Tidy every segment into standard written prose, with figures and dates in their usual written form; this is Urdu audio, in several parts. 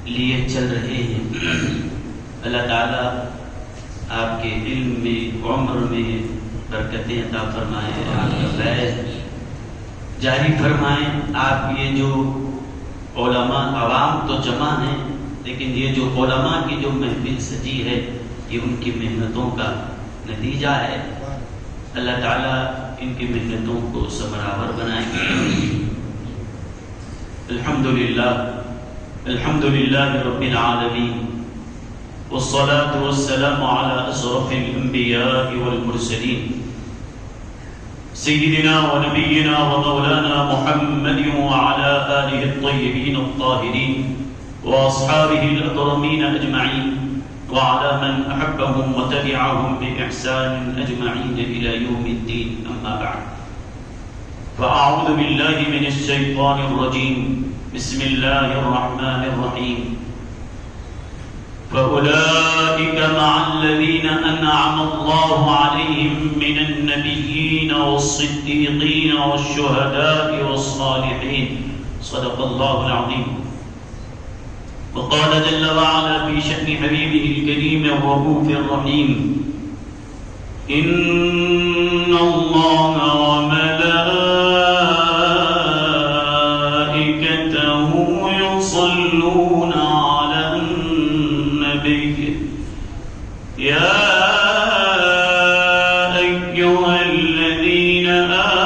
لیے چل رہے ہیں. اللہ تعالیٰ آپ کے علم میں عمر میں برکتیں عطا فرمائیں، آپ کا فیض جاری فرمائیں. آپ یہ جو علماء عوام تو جمع ہیں، لیکن یہ جو علماء کی جو محفل سجی ہے یہ ان کی محنتوں کا نتیجہ ہے. اللہ تعالیٰ ان کی محنتوں کو ثمرآور بنائیں. الحمدللہ الحمدللہ رب العالمین والصلاة والسلام على أشرف الأنبياء والمرسلين سيدنا ونبينا ومولانا محمد وعلى آله الطيبين الطاهرين وأصحابه الأكرمين أجمعين وعلى من أحبهم وتبعهم بإحسان أجمعين إلى يوم الدين. أما بعد، فأعوذ بالله من الشيطان الرجيم. بسم الله الرحمن الرحيم. فأولئك مع الذين أنعم الله عليهم من النبيين والصديقين والشهداء والصالحين. صدق الله العظيم. وقال جل وعلا في شأن حبيبه الكريم الرؤوف الرحيم: إن الله وملائكته يصلون على النبي يا أيها الذين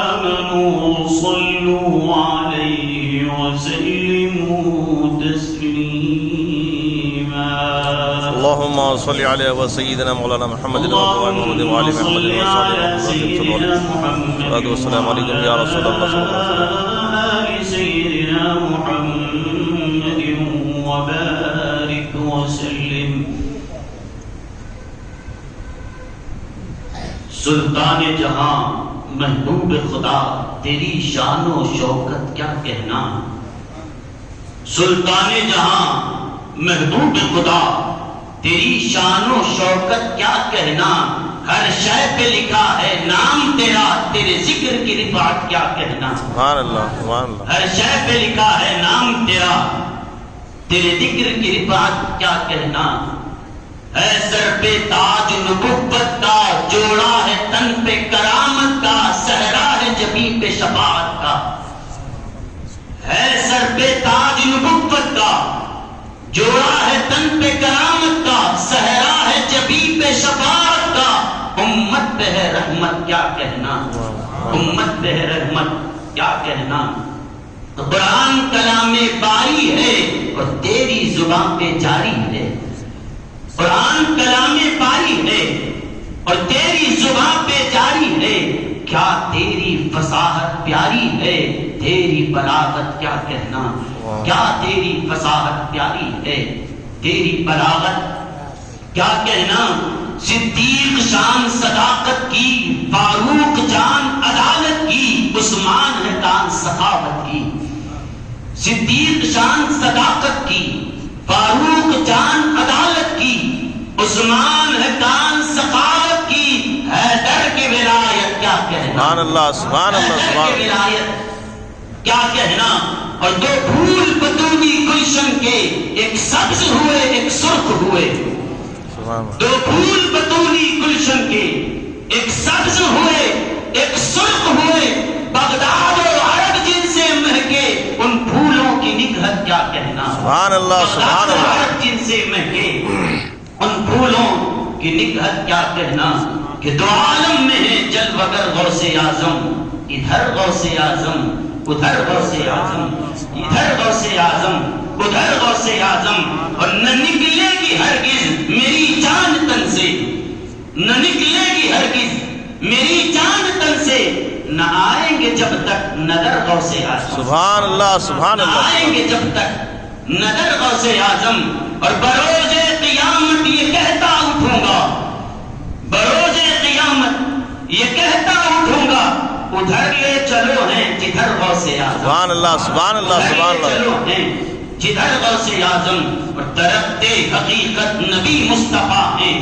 آمنوا صلوا عليه وسلموا تسليما. اللهم صل على وسيدنا مولانا محمد وعلى محمد وعلى محمد وصحبه والسلام عليكم يا رسول الله صلى الله عليه وسلم. سيدنا محمد وبارك وسلم. سلطان جہاں محبوب خدا تیری شان و شوکت کیا کہنا. سلطان جہاں محبوب خدا تیری شان و شوکت کیا کہنا. ہر شے پہ لکھا ہے نام تیرا، تیرے ذکر کی رفعت کیا کہنا. سبحان اللہ سبحان اللہ. ہر شے پہ لکھا ہے نام تیرا، تیرے ذکر کی رفعت کیا کہنا. ہے سر پہ تاج نبوت کا، جوڑا ہے تن پہ کرامت کا، صحرا ہے جبین پہ شفاعت کا. ہے سر پہ تاج نبوت کا، جوڑا ہے تن پہ کرامت کا، صحرا ہے جبین پہ شفاعت کا. امت پہ ہے رحمت کیا کہنا، امت پہ ہے رحمت کیا کہنا. قرآن کلام باری ہے اور تیری زبان پہ جاری ہے. قرآن کلام باری ہے اور تیری زبان پہ جاری ہے. کیا تیری فصاحت پیاری ہے، تیری بلاغت کیا کہنا. کیا تیری فصاحت پیاری ہے، تیری بلاغت کیا کہنا. صدیق شان صداقت کی، فاروق جان عدالت کی، عثمان ہے کان سخاوت کی. صدیق شان صداقت کی، فاروق جان عدالت کی، عثمان ہے کان سخاوت کی. حیدر کی ولایت کیا کہنا. سبحان اللہ سبحان اللہ سبحان اللہ. ولایت کیا کہنا. اور دو پھول بطونی گلشن کے، ایک سبز ہوئے ایک سرخ ہوئے. دو پھول بطونی گلشن کے، ایک سبز ہوئے ایک سرخ ہوئے. بغداد و عرب جن سے مہکے، ان پھولوں کی نگہت کیا کہنا. سبحان اللہ سبحان اللہ. عرب جن سے مہکے، ان پھولوں کی نگہت کیا کہنا. کہ دو عالم میں ہے جلوگر غوث اعظم، ادھر غوث اعظم ادھر غوث اعظم، ادھر غوث اعظم ادھر غوث اعظم. اور نہ نکلے گی ہرگز میری جان تن سے، نہ نکلے گی ہرگز میری جان تن سے. نہ آئیں گے جب تک نظر غوث اعظم. سبحان اللہ سبحان اللہ. آئیں گے جب تک نظر غوث اعظم. اور بروز قیامت یہ کہتا اٹھوں گا، بروز قیامت یہ کہتا اٹھوں گا، ادھر لے چلو ہیں جدھر غوث اعظم. سبحان اللہ سبحان اللہ سبحان اللہ. چلو ہیں جدھر غوث اعظم. اور درخت حقیقت نبی مصطفیٰ ہیں،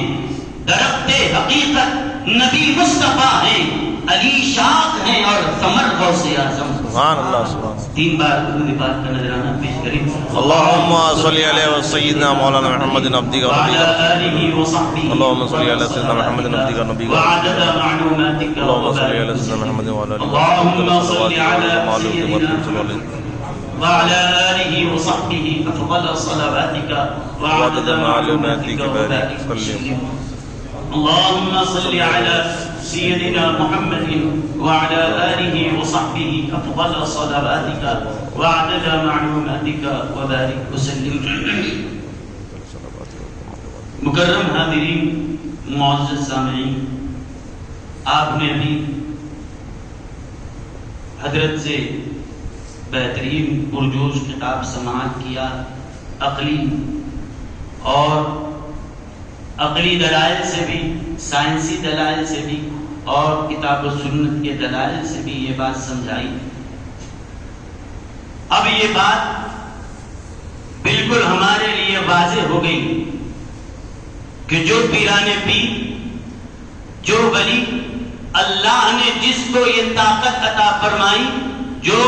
درخت حقیقت نبی مصطفیٰ ہیں. علی شاخ ہیں اور ثمر غوث اعظم. سبحان اللہ سبحان اللہ. 3 بار درود پاک کا نذرانہ پیش کریں. اللهم صل على سيدنا مولانا محمد عبدك وعلى ونبيك. آله وصحبه اللهم صل على سيدنا محمد عبدك ونبيك. وعدد معلوماتك اللهم صل على سيدنا محمد وعلى آله اللهم صل على سيدنا وسلم. وعلى آله وصحبه أفضل صلواتك وعدد معلوماتك وبارك وسلم. اللهم صل على سيدنا محمد وعلى آله وصحبه أفضل صلواتك وعدد معلوماتك وبارك وسلم. مکرم حاضرین، معزز سامعین، آپ نے ابھی حضرت سے بہترین پرجوش خطاب سماعت کیا، عقلی اور عقلی دلائل سے بھی، سائنسی دلائل سے بھی اور کتاب و سنت کے دلائل سے بھی یہ بات سمجھائی. اب یہ بات بالکل ہمارے لیے واضح ہو گئی کہ جو پیران پیر، جو ولی اللہ نے جس کو یہ طاقت عطا فرمائی، جو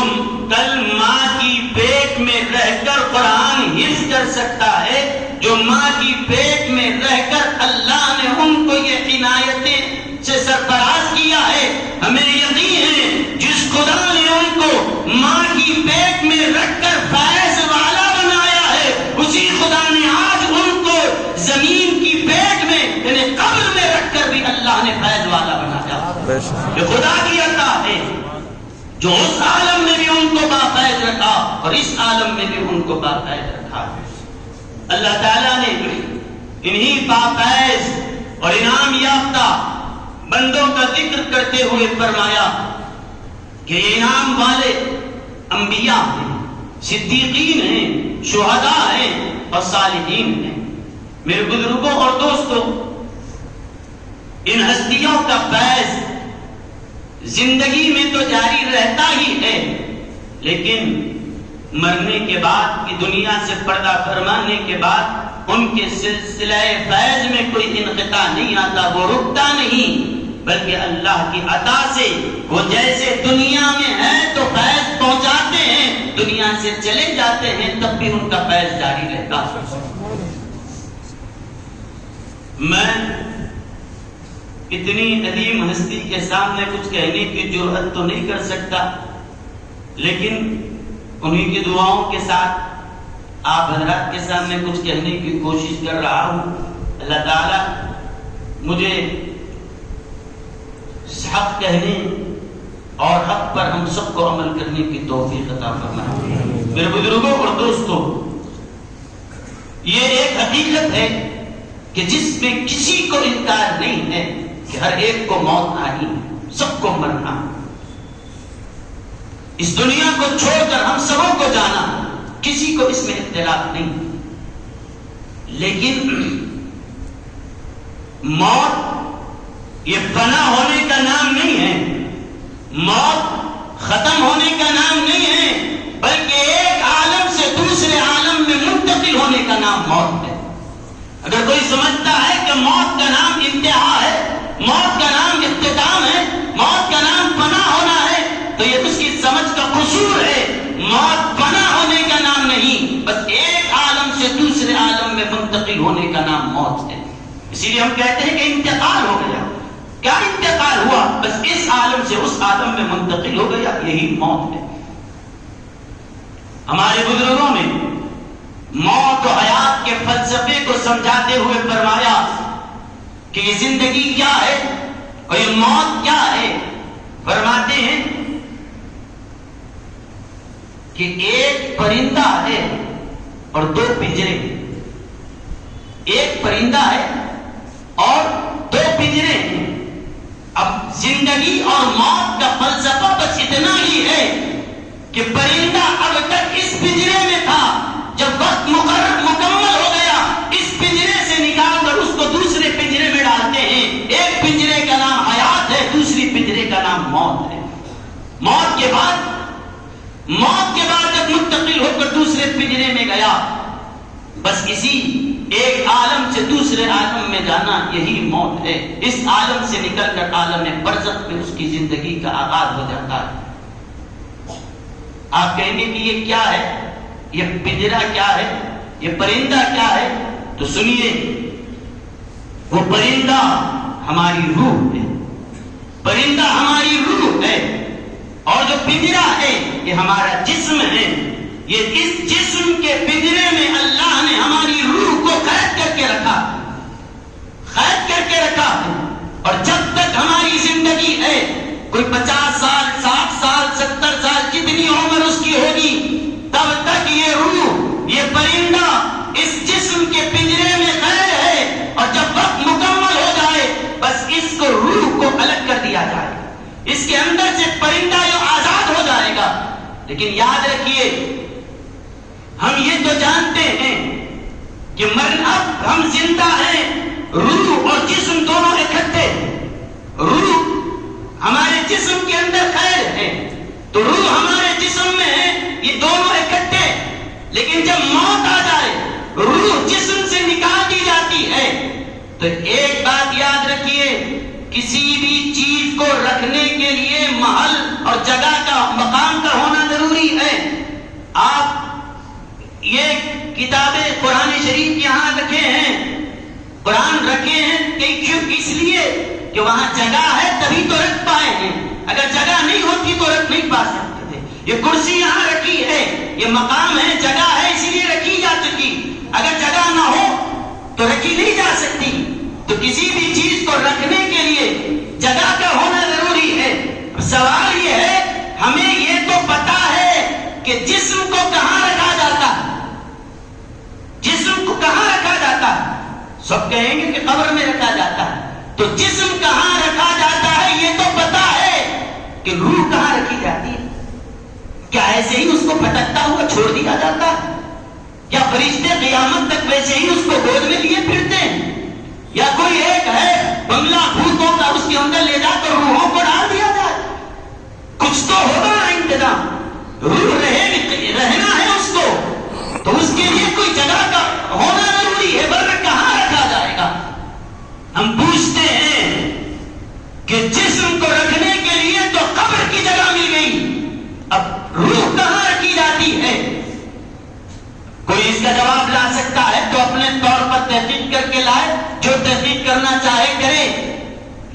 کل ماں کی پیٹ میں رہ کر قرآن حفظ کر سکتا ہے، جو ماں کی پیٹ میں رہ کر اللہ نے ان کو یہ عنایتیں سے سرفراز کیا ہے، ہمیں یقین ہے جس خدا نے ان کو ماں کی پیٹ میں رکھ کر فیض والا بنایا ہے، اسی خدا نے آج ان کو زمین کی پیٹ میں یعنی قبر میں رکھ کر بھی اللہ نے فیض والا بنایا. یہ خدا کی عطا ہے جو اس عالم میں بھی ان کو باقاعد رکھا اور اس عالم میں بھی ان کو باقاعد رکھا. اللہ تعالیٰ نے انہی باقاعد اور انعام یافتہ بندوں کا ذکر کرتے ہوئے فرمایا کہ یہ انعام والے انبیاء ہیں، صدیقین ہیں، شہداء ہیں اور صالحین ہیں. میرے بزرگوں اور دوستوں، ان ہستیوں کا فیض زندگی میں تو جاری رہتا ہی ہے، لیکن مرنے کے بعد کی دنیا سے پردہ فرمانے کے بعد ان کے سلسلہ فیض میں کوئی انقطاع نہیں آتا، وہ رکتا نہیں، بلکہ اللہ کی عطا سے وہ جیسے دنیا میں ہے تو فیض پہنچاتے ہیں، دنیا سے چلے جاتے ہیں تب بھی ان کا فیض جاری رہتا. میں اتنی عظیم ہستی کے سامنے کچھ کہنے کی جرأت تو نہیں کر سکتا، لیکن انہی کی دعاؤں کے ساتھ آپ حضرات کے سامنے کچھ کہنے کی کوشش کر رہا ہوں. اللہ تعالیٰ مجھے حق کہنے اور حق پر ہم سب کو عمل کرنے کی توفیق عطا فرمائے. میرے بزرگوں اور دوستوں، یہ ایک حقیقت ہے کہ جس میں کسی کو انکار نہیں ہے کہ ہر ایک کو موت آنی ہے، سب کو مرنا، اس دنیا کو چھوڑ کر ہم سبوں کو جانا، کسی کو اس میں اختلاف نہیں. لیکن موت یہ فنا ہونے کا نام نہیں ہے، موت ختم ہونے کا نام نہیں ہے، بلکہ ایک عالم سے دوسرے عالم میں منتقل ہونے کا نام موت ہے. اگر کوئی سمجھتا ہے کہ موت کا نام انتہا ہے، موت کا نام اختتام ہے، موت کا نام فنا ہونا ہے، تو یہ اس کی سمجھ کا قصور ہے. موت فنا ہونے کا نام نہیں، بس ایک عالم سے دوسرے عالم میں منتقل ہونے کا نام موت ہے. اسی لیے ہم کہتے ہیں کہ انتقال ہو گیا. کیا انتقال ہوا؟ بس اس عالم سے اس عالم میں منتقل ہو گیا، یہی موت ہے. ہمارے بزرگوں نے موت و حیات کے فلسفے کو سمجھاتے ہوئے فرمایا کہ یہ زندگی کیا ہے اور یہ موت کیا ہے. فرماتے ہیں کہ ایک پرندہ ہے اور 2 پنجرے. ایک پرندہ ہے اور 2 پنجرے ہیں. اب زندگی اور موت کا فلسفہ بس اتنا ہی ہے کہ پرندہ اب تک اس پنجرے میں تھا، جب وقت مکمل ہو گیا اس پنجرے سے نکال کر اس کو دوسرے پنجرے میں ڈالتے ہیں. ایک پنجرے کا نام حیات ہے، دوسری پنجرے کا نام موت ہے. موت کے بعد جب منتقل ہو کر دوسرے پنجرے میں گیا، بس اسی ایک عالم سے دوسرے عالم میں جانا یہی موت ہے. اس عالم سے نکل کر عالم برزخ میں اس کی زندگی کا آغاز ہو جاتا ہے. آپ کہیں گے کہ یہ کیا ہے، یہ پنجرا کیا ہے، یہ پرندہ کیا ہے؟ تو سنیے، وہ پرندہ ہماری روح ہے، پرندہ ہماری روح ہے، اور جو پنجرا ہے یہ ہمارا جسم ہے۔ یہ اس جسم کے پنجرے میں اللہ نے ہماری روح کو قید کر کے رکھا، قید کر کے رکھا ہے، اور جب تک ہماری زندگی ہے، کوئی 50 سال 60 سال 70 سال جتنی عمر اس کی ہوگی، تب تک یہ روح، یہ پرندہ اس جسم کے پنجرے میں قید ہے، اور جب وقت مکمل ہو جائے بس اس کو، روح کو الگ کر دیا جائے، اس کے اندر سے پرندہ جو آزاد ہو جائے گا۔ لیکن یاد رکھیے، ہم یہ تو جانتے ہیں کہ اب ہم زندہ ہیں، روح اور جسم دونوں اکٹھے ہیں، روح ہمارے جسم کے اندر قید ہے، تو روح ہمارے جسم میں ہے، یہ دونوں اکٹھے، لیکن جب موت آ جائے، روح جسم سے نکال دی جاتی ہے، تو ایک بات یاد رکھیے، کسی بھی چیز کو رکھنے کے لیے محل اور جگہ کا، مقام کا ہونا ضروری ہے۔ آپ یہ کتابیں قرآن شریف یہاں رکھے ہیں، قرآن رکھے ہیں کہ کیوں؟ اس لیے کہ وہاں جگہ ہے تبھی تو رکھ پائے ہیں، اگر جگہ نہیں ہوتی تو رکھ نہیں پا سکتے تھے۔ یہ کرسی یہاں رکھی ہے، یہ مقام ہے، جگہ ہے، اسی لیے رکھی جا چکی، اگر جگہ نہ ہو تو رکھی نہیں جا سکتی۔ تو کسی بھی چیز کو رکھنے کے لیے جگہ کا ہونا ضروری ہے۔ سوال یہ ہے، ہمیں یہ تو پتا ہے کہ جسم کو کہاں رکھا جاتا ہے، جسم کو کہاں رکھا جاتا ہے؟ سب کہیں گے کہ قبر میں رکھا جاتا ہے، تو جسم کہاں رکھا جاتا ہے یہ تو پتا ہے، کہ روح کہاں رکھی جاتی ہے؟ کیا ایسے ہی اس کو پھٹکتا ہوا چھوڑ دیا جاتا ہے، یا فرشتے قیامت تک ویسے ہی اس کو گود میں لیے پھرتے ہیں، یا کوئی ایک ہے بنگلہ بھوتوں کا، اس کے اندر لے جا کر روحوں کو ڈال دیا جائے؟ کچھ تو ہوگا نا انتظام، روح رہنا ہے اس کو، تو اس کے لیے کوئی جگہ کا ہونا ضروری ہے، ورنہ کہاں رکھا جائے گا؟ ہم پوچھتے ہیں کہ جسم کو رکھنے کے لیے تو قبر کی جگہ مل گئی، اب روح کہاں رکھی جاتی ہے؟ کوئی اس کا جواب لا سکتا ہے تو اپنے طور پر تحقیق کر کے لائے، جو تحقیق کرنا چاہے کرے،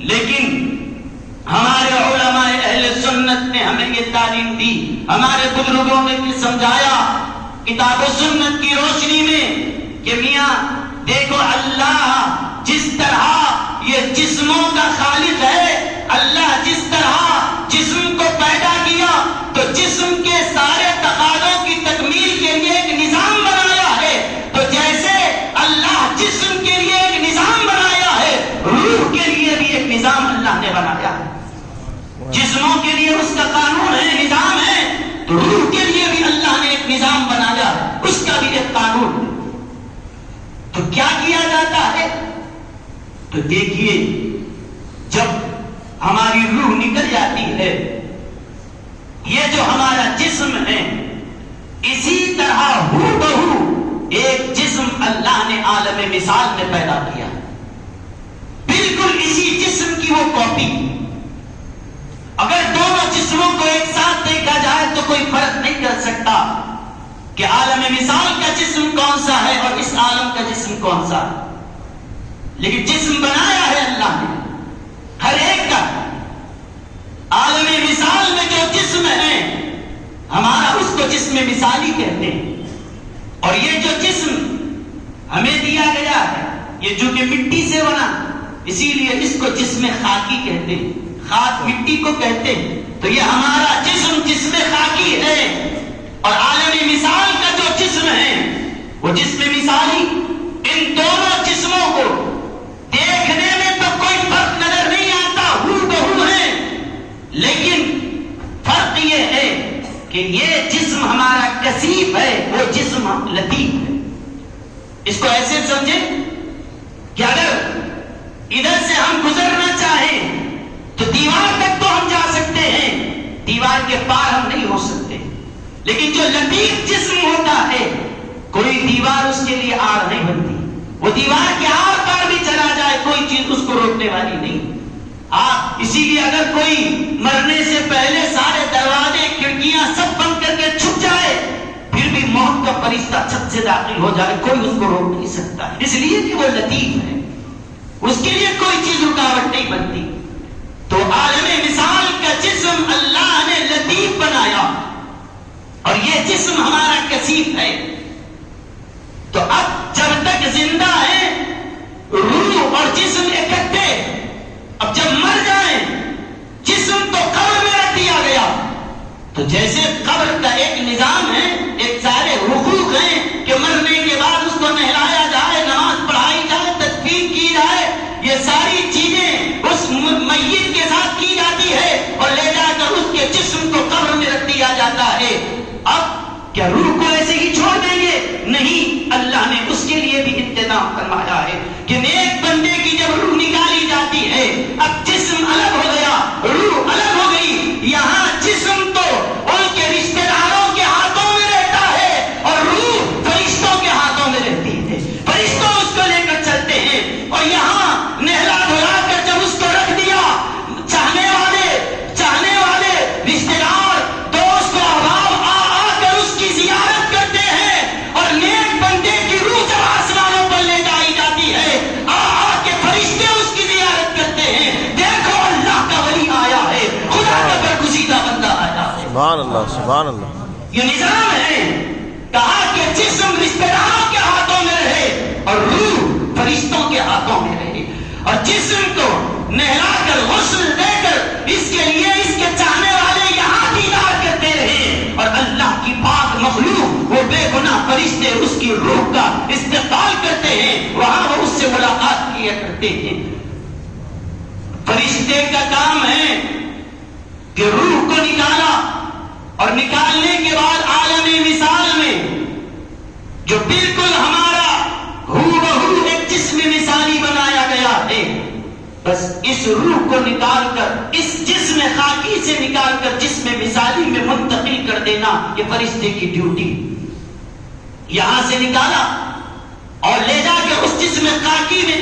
لیکن ہمارے علماء اہل سنت نے ہمیں یہ تعلیم دی، ہمارے بزرگوں نے بھی سمجھایا کتاب و سنت کی روشنی میں کہ میاں دیکھو، اللہ جس طرح یہ جسموں کا خالق ہے، اللہ جس طرح جسم کو پیدا کیا تو جسم کے سارے تقاضوں کی تکمیل کے لیے ایک نظام بنایا ہے، تو جیسے اللہ جسم کے لیے ایک نظام بنایا ہے، روح کے لیے بھی ایک نظام اللہ نے بنایا ہے۔ جسموں کے لیے اس کا قانون ہے، نظام ہے، تو روح کے لیے بھی اللہ نے ایک نظام بنایا، اس کا بھی ایک قانون ہے۔ تو کیا کیا جاتا ہے؟ تو دیکھیے، جب ہماری روح نکل جاتی ہے، یہ جو ہمارا جسم ہے، اسی طرح ہو بہو ایک جسم اللہ نے عالم مثال میں پیدا کیا، بالکل اسی جسم کی وہ کاپی۔ اگر دونوں جسموں کو ایک ساتھ دیکھا جائے تو کوئی فرق نہیں کر سکتا کہ عالم مثال کا جسم کون سا ہے اور اس عالم کا جسم کون سا ہے، لیکن جسم بنایا ہے اللہ نے ہر ایک کا۔ عالم مثال میں جو جسم ہے ہمارا، اس کو جسم مثالی کہتے ہیں، اور یہ جو جسم ہمیں دیا گیا ہے، یہ جو کہ مٹی سے بنا، اسی لیے اس کو جسم خاکی کہتے ہیں، خاک مٹی کو کہتے ہیں، تو یہ ہمارا جسم جسم خاکی ہے، اور عالم مثال کا جو جسم ہے وہ جسم مثالی۔ ان دونوں جسموں کو دیکھنے میں تو کوئی فرق نظر نہیں آتا، ہو بہو ہے، لیکن فرق یہ ہے کہ یہ جسم ہمارا کثیف ہے، وہ جسم لطیف ہے۔ اس کو ایسے سمجھیں کہ اگر ادھر سے ہم گزرنا چاہیں تو دیوار تک تو ہم جا سکتے ہیں، دیوار کے پار ہم نہیں ہو سکتے، لیکن جو لطیف جسم ہوتا ہے کوئی دیوار اس کے لیے آڑ نہیں بنتی، وہ دیوار کے آر پار بھی چلا جائے کوئی چیز اس کو روکنے والی نہیں۔ آپ اسی لیے اگر کوئی مرنے سے پہلے سارے دروازے کھڑکیاں سب بند کر کے کا فرشتہ چھت سے داخل ہو جائے کوئی اس کو روک نہیں سکتا، اس لیے کہ وہ لطیف ہے، اس کے لیے کوئی چیز رکاوٹ نہیں بنتی۔ تو عالم مثال کا جسم اللہ نے لطیف بنایا اور یہ جسم ہمارا کثیف ہے۔ تو اب جب تک زندہ ہے روح اور جسم اکٹھے، اب جب مر جائیں جسم تو قبر میں رکھ دیا گیا، تو جیسے قبر کا ایک نظام ہے، ایک سارے حقوق ہیں کہ مرنے کے بعد اس کو نہلایا جائے، نماز پڑھائی جائے، تدفین کی جائے، یہ ساری چیزیں اس میت کے ساتھ کی جاتی ہے اور لے جا کر اس کے جسم کو قبر میں رکھ دیا جاتا ہے۔ اب کیا روح کو ایسے ہی چھوڑ دیں گے؟ نہیں، اللہ نے اس کے لیے بھی انتظام فرمایا ہے کہ نیک بندے کی جب روح نکالی جاتی ہے، اب جسم الگ ہو گیا، روح الگ ہو گئی، یہاں جسم تو ان کے رشتہ داروں کے ہاتھوں میں رہتا ہے اور روح فرشتوں کے ہاتھوں میں رہتی ہے، فرشتوں اس کو لے کر چلتے ہیں، اور یہاں نہلا دھلا کر جب اس کو رکھ دیا، چاہنے والے رشتہ دار دوست و احباب آ کر اس کی زیارت کرتے ہیں، اور نیک بندے کی روح جب آسمانوں پر لے جائی جاتی ہے، آ کے فرشتے اس کی زیارت کرتے ہیں، دیکھو اللہ کا ولی آیا ہے، خدا کا برگزیدہ بندہ آیا ہے۔ سبحان اللہ، سبحان اللہ۔ یہ نظام ہے، کہا کہ جسم رشتہ داروں کے ہاتھوں میں رہے اور روح فرشتوں کے ہاتھوں میں رہے، اور جسم کو نہلا کر غسل دے کر اس کے لیے اس کے چاہنے والے یہاں دیدار کرتے رہے، اور اللہ کی پاک مخلوق وہ بے گناہ فرشتے اس کی روح کا استقبال کرتے ہیں، وہاں وہ اس سے ملاقات کیا کرتے ہیں۔ فرشتے کا کام ہے کہ روح کو نکالا، اور نکالنے کے بعد عالم مثال میں جو بالکل ہمارا ہو بہو ایک جسم مثالی بنایا گیا ہے، بس اس روح کو نکال کر اس جسم خاکی سے نکال کر جسم مثالی میں منتقل کر دینا یہ فرشتے کی ڈیوٹی۔ یہاں سے نکالا اور لے جا کے اس جسم خاکی میں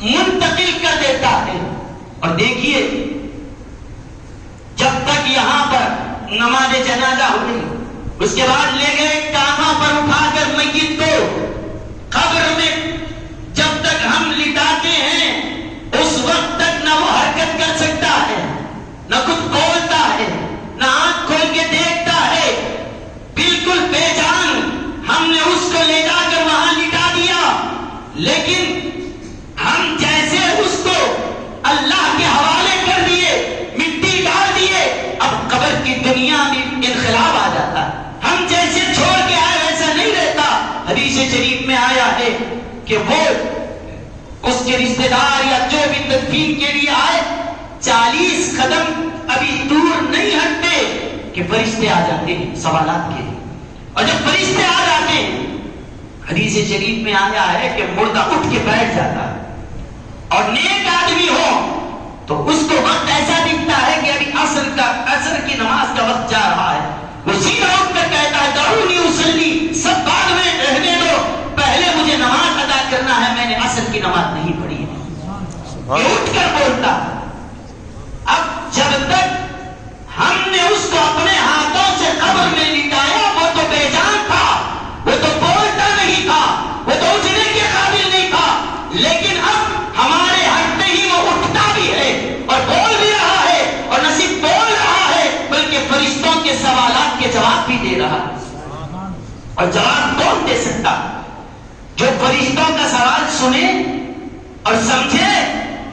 منتقل کر دیتا ہے، اور دیکھیے جب تک یہاں پر نماز جنازہ ہو گئی، اس کے بعد لے گئے کانوں پر اٹھا کر میت کو قبر میں، جب تک ہم لٹاتے ہیں اس وقت تک نہ وہ حرکت کر سکتا ہے، نہ کچھ بولتا ہے، نہ آنکھ کھول کے دیکھتا ہے، بالکل بے جان ہم نے اس کو لے جا کر وہاں لٹا دیا، لیکن ہم جیسے اس کو اللہ کے حوالے کر دیے، مٹی ڈال دیے، اب قبر کی دنیا میں انقلاب آ جاتا ہے، ہم جیسے چھوڑ کے آئے ویسا نہیں رہتا۔ حدیث شریف میں آیا ہے کہ وہ اس کے رشتہ دار یا جو بھی تدفین کے لیے آئے 40 قدم ابھی دور نہیں ہٹتے کہ فرشتے آ جاتے ہیں سوالات کے لیے، اور جب فرشتے آ جاتے ہیں حدیث شریف میں آیا ہے کہ مردہ اٹھ کے بیٹھ جاتا ہے، اور نیک آدمی ہو تو اس کو وقت ایسا دکھتا ہے کہ ابھی عصر کی نماز کا وقت جا رہا ہے، وہ سیدھا اٹھ کر کہتا ہے دعونی اصلی، سب بعد میں رہنے دو، پہلے مجھے نماز ادا کرنا ہے، میں نے عصر کی نماز نہیں پڑھی ہے، یہ اٹھ کر بولتا۔ اب جب تک ہم نے اس کو اپنے ہاتھوں سے قبر میں لٹایا، وہ تو بے جان تھا، وہ تو بولتا نہیں تھا، وہ تو اٹھنے کے قابل نہیں تھا، لیکن اب ہمارے ہٹتے ہی وہ اٹھتا بھی ہے اور بول بھی رہا ہے، اور نہ صرف بول رہا ہے بلکہ فرشتوں کے سوالات کے جواب بھی دے رہا ہے۔ اور جواب کون دے سکتا؟ جو فرشتوں کا سوال سنے اور سمجھے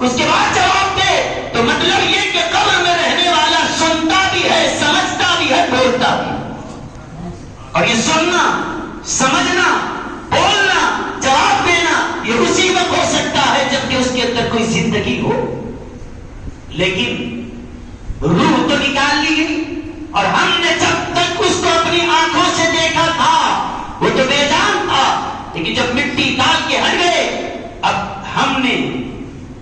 اس کے بعد جواب دے، تو مطلب یہ کہ قبر میں رہنے والا سنتا بھی ہے، سمجھتا بھی ہے، بولتا بھی ہے، اور یہ سننا، سمجھنا، بولنا، جواب دینا یہ اسی وقت ہو سکتا ہے جبکہ اس کے اندر کوئی زندگی ہو۔ لیکن روح تو نکال لی گئی، اور ہم نے جب تک اس کو اپنی آنکھوں سے دیکھا تھا وہ تو بے جان تھا، لیکن جب مٹی ڈال کے ہٹ گئے، اب ہم نے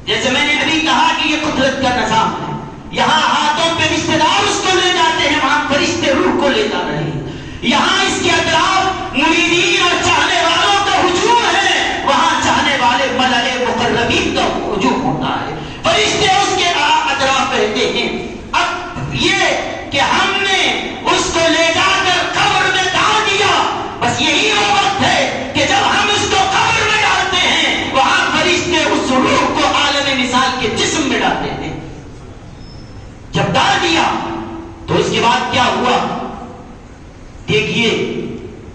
جیسے میں نے ابھی کہا کہ یہ قدرت کا نظام ہے، یہاں ہاتھوں پہ رشتے دار اس کو لے جاتے ہیں، وہاں فرشتے روح کو لے جا رہے ہیں، یہاں اس کے اطراف مریدین اور چاہنے والوں کا ہجوم ہے، وہاں چاہنے والے ملائے مقربین کا ہجوم ہوتا ہے، فرشتے اس کے اطراف رہتے ہیں۔ اب یہ کہ ہم نے اس کو لے جا کر قبر میں ڈال دیا، ہوا؟ دیکھیے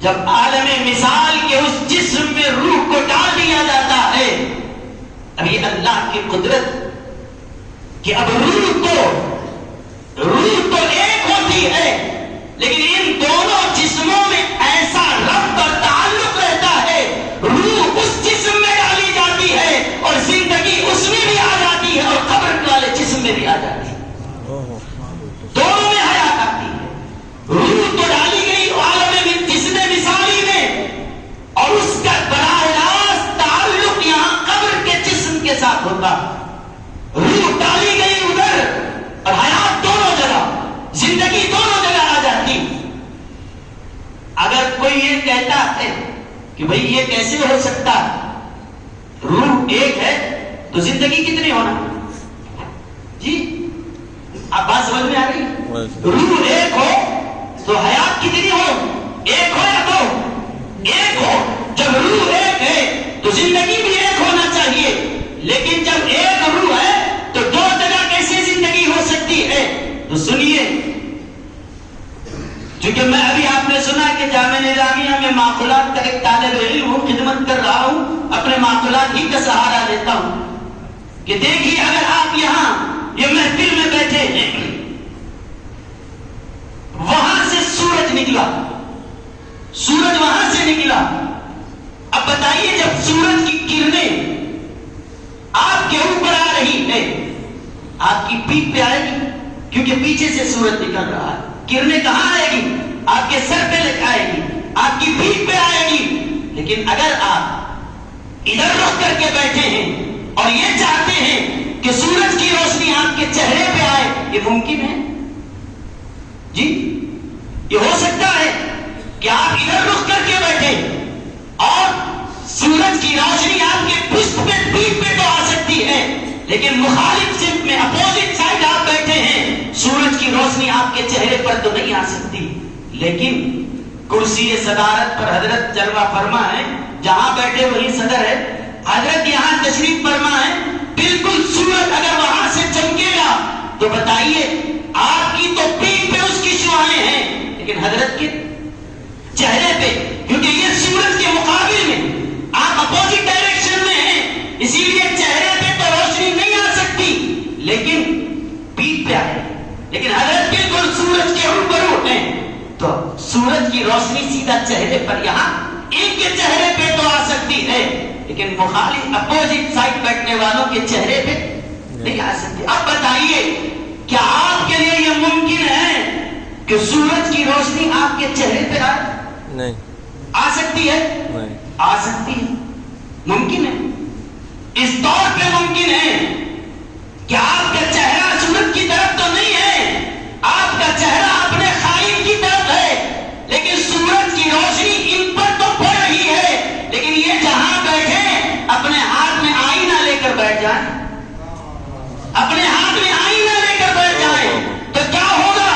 جب عالم مثال کے اس جسم میں روح کو ڈال دیا جاتا ہے، اب یہ اللہ کی قدرت کہ اب روح تو ایک ہوتی ہے، لیکن ان دونوں جسموں میں ایسا ربط اور تعلق رہتا ہے، روح اس جسم میں ڈالی جاتی ہے اور زندگی اس میں بھی آ جاتی ہے اور قبر والے جسم میں بھی آ جاتی ہے، دونوں میں حیات آتی ہے۔ روح تو ڈالی گئی عالم جسم مثالی میں، اور اس کا براہ راست تعلق یہاں قبر کے جسم کے ساتھ ہوتا، روح ڈالی گئی ادھر اور حیات دونوں جگہ، زندگی دونوں جگہ آ جاتی۔ اگر کوئی یہ کہتا ہے کہ بھئی یہ کیسے ہو سکتا، روح ایک ہے تو زندگی کتنی ہونا؟ جی آپ بات سمجھ میں آ رہی؟ روح ایک ہو تو حیات کتنی ہو؟ ایک ہو یا دو؟ ایک ہو۔ جب روح ایک ہے تو زندگی بھی ایک ہونا چاہیے، لیکن جب ایک روح ہے تو دو جگہ کیسے زندگی ہو سکتی ہے؟ تو سنیے، چونکہ میں ابھی آپ نے سنا کہ جامعہ نظامیہ میں معقولات کا ایک طالب علم ہوں، خدمت کر رہا ہوں، اپنے معقولات ہی کا سہارا لیتا ہوں کہ دیکھیے اگر آپ یہاں یہ محفل میں بیٹھے ہیں، وہاں سے سورج نکلا، سورج وہاں سے نکلا، اب بتائیے جب سورج کی کرنیں آپ کے اوپر آ رہی ہے، آپ کی پیٹھ پہ آئے گی کیونکہ پیچھے سے سورج نکل رہا ہے، کرنیں کہاں آئے گی؟ آپ کے سر پہ آئے گی، آپ کی پیٹھ پہ آئے گی۔ لیکن اگر آپ ادھر رخ کر کے بیٹھے ہیں اور یہ چاہتے ہیں کہ سورج کی روشنی آپ کے چہرے پہ آئے، یہ ممکن ہے؟ جی یہ ہو سکتا ہے کہ آپ ادھر رخ کر کے بیٹھے اور سورج کی روشنی آپ کے پشت پہ پیٹھ پہ تو آ سکتی ہے، لیکن مخالف سمت میں اپوزٹ سائڈ آپ بیٹھے ہیں، سورج کی روشنی آپ کے چہرے پر تو نہیں آ سکتی۔ لیکن کرسی صدارت پر حضرت جلوہ فرما ہے، جہاں بیٹھے وہی صدر ہے، حضرت یہاں تشریف فرما ہے، بالکل سورج اگر وہاں سے چمکے گا تو بتائیے آپ کی تو پیٹھ پہ اس کی شعاعیں ہیں، لیکن حضرت کے چہرے پہ، کیونکہ یہ سورج کے مقابل میں آپ اپوزٹ ڈائریکشن میں ہیں، اسی لیے چہرے پہ تو روشنی نہیں آ سکتی، لیکن پیٹھ پہ آئے، لیکن حضرت بالکل سورج کے روبرو ہیں تو سورج کی روشنی سیدھا چہرے پر، یہاں ان کے چہرے پہ تو آ سکتی ہے، لیکن مخالف اپوزٹ سائڈ بیٹھنے والوں کے چہرے پہ نہیں آ سکتی۔ اب بتائیے کیا آپ کے لیے یہ ممکن ہے کہ سورج کی روشنی آپ کے چہرے پہ آئے؟ نہیں۔ آ سکتی ہے؟ نہیں۔ آ سکتی ہے، ممکن ہے، اس طور پہ ممکن ہے کہ آپ کا چہرہ سورج کی طرف تو نہیں ہے، آپ کا چہرہ اپنے خائن کی طرف ہے، لیکن سورج کی روشنی ان پر تو پڑ رہی ہے، لیکن یہ جہاں بیٹھے اپنے ہاتھ میں آئینہ لے کر بیٹھ جائیں، اپنے ہاتھ میں آئینہ لے کر بیٹھ جائیں تو کیا ہوگا؟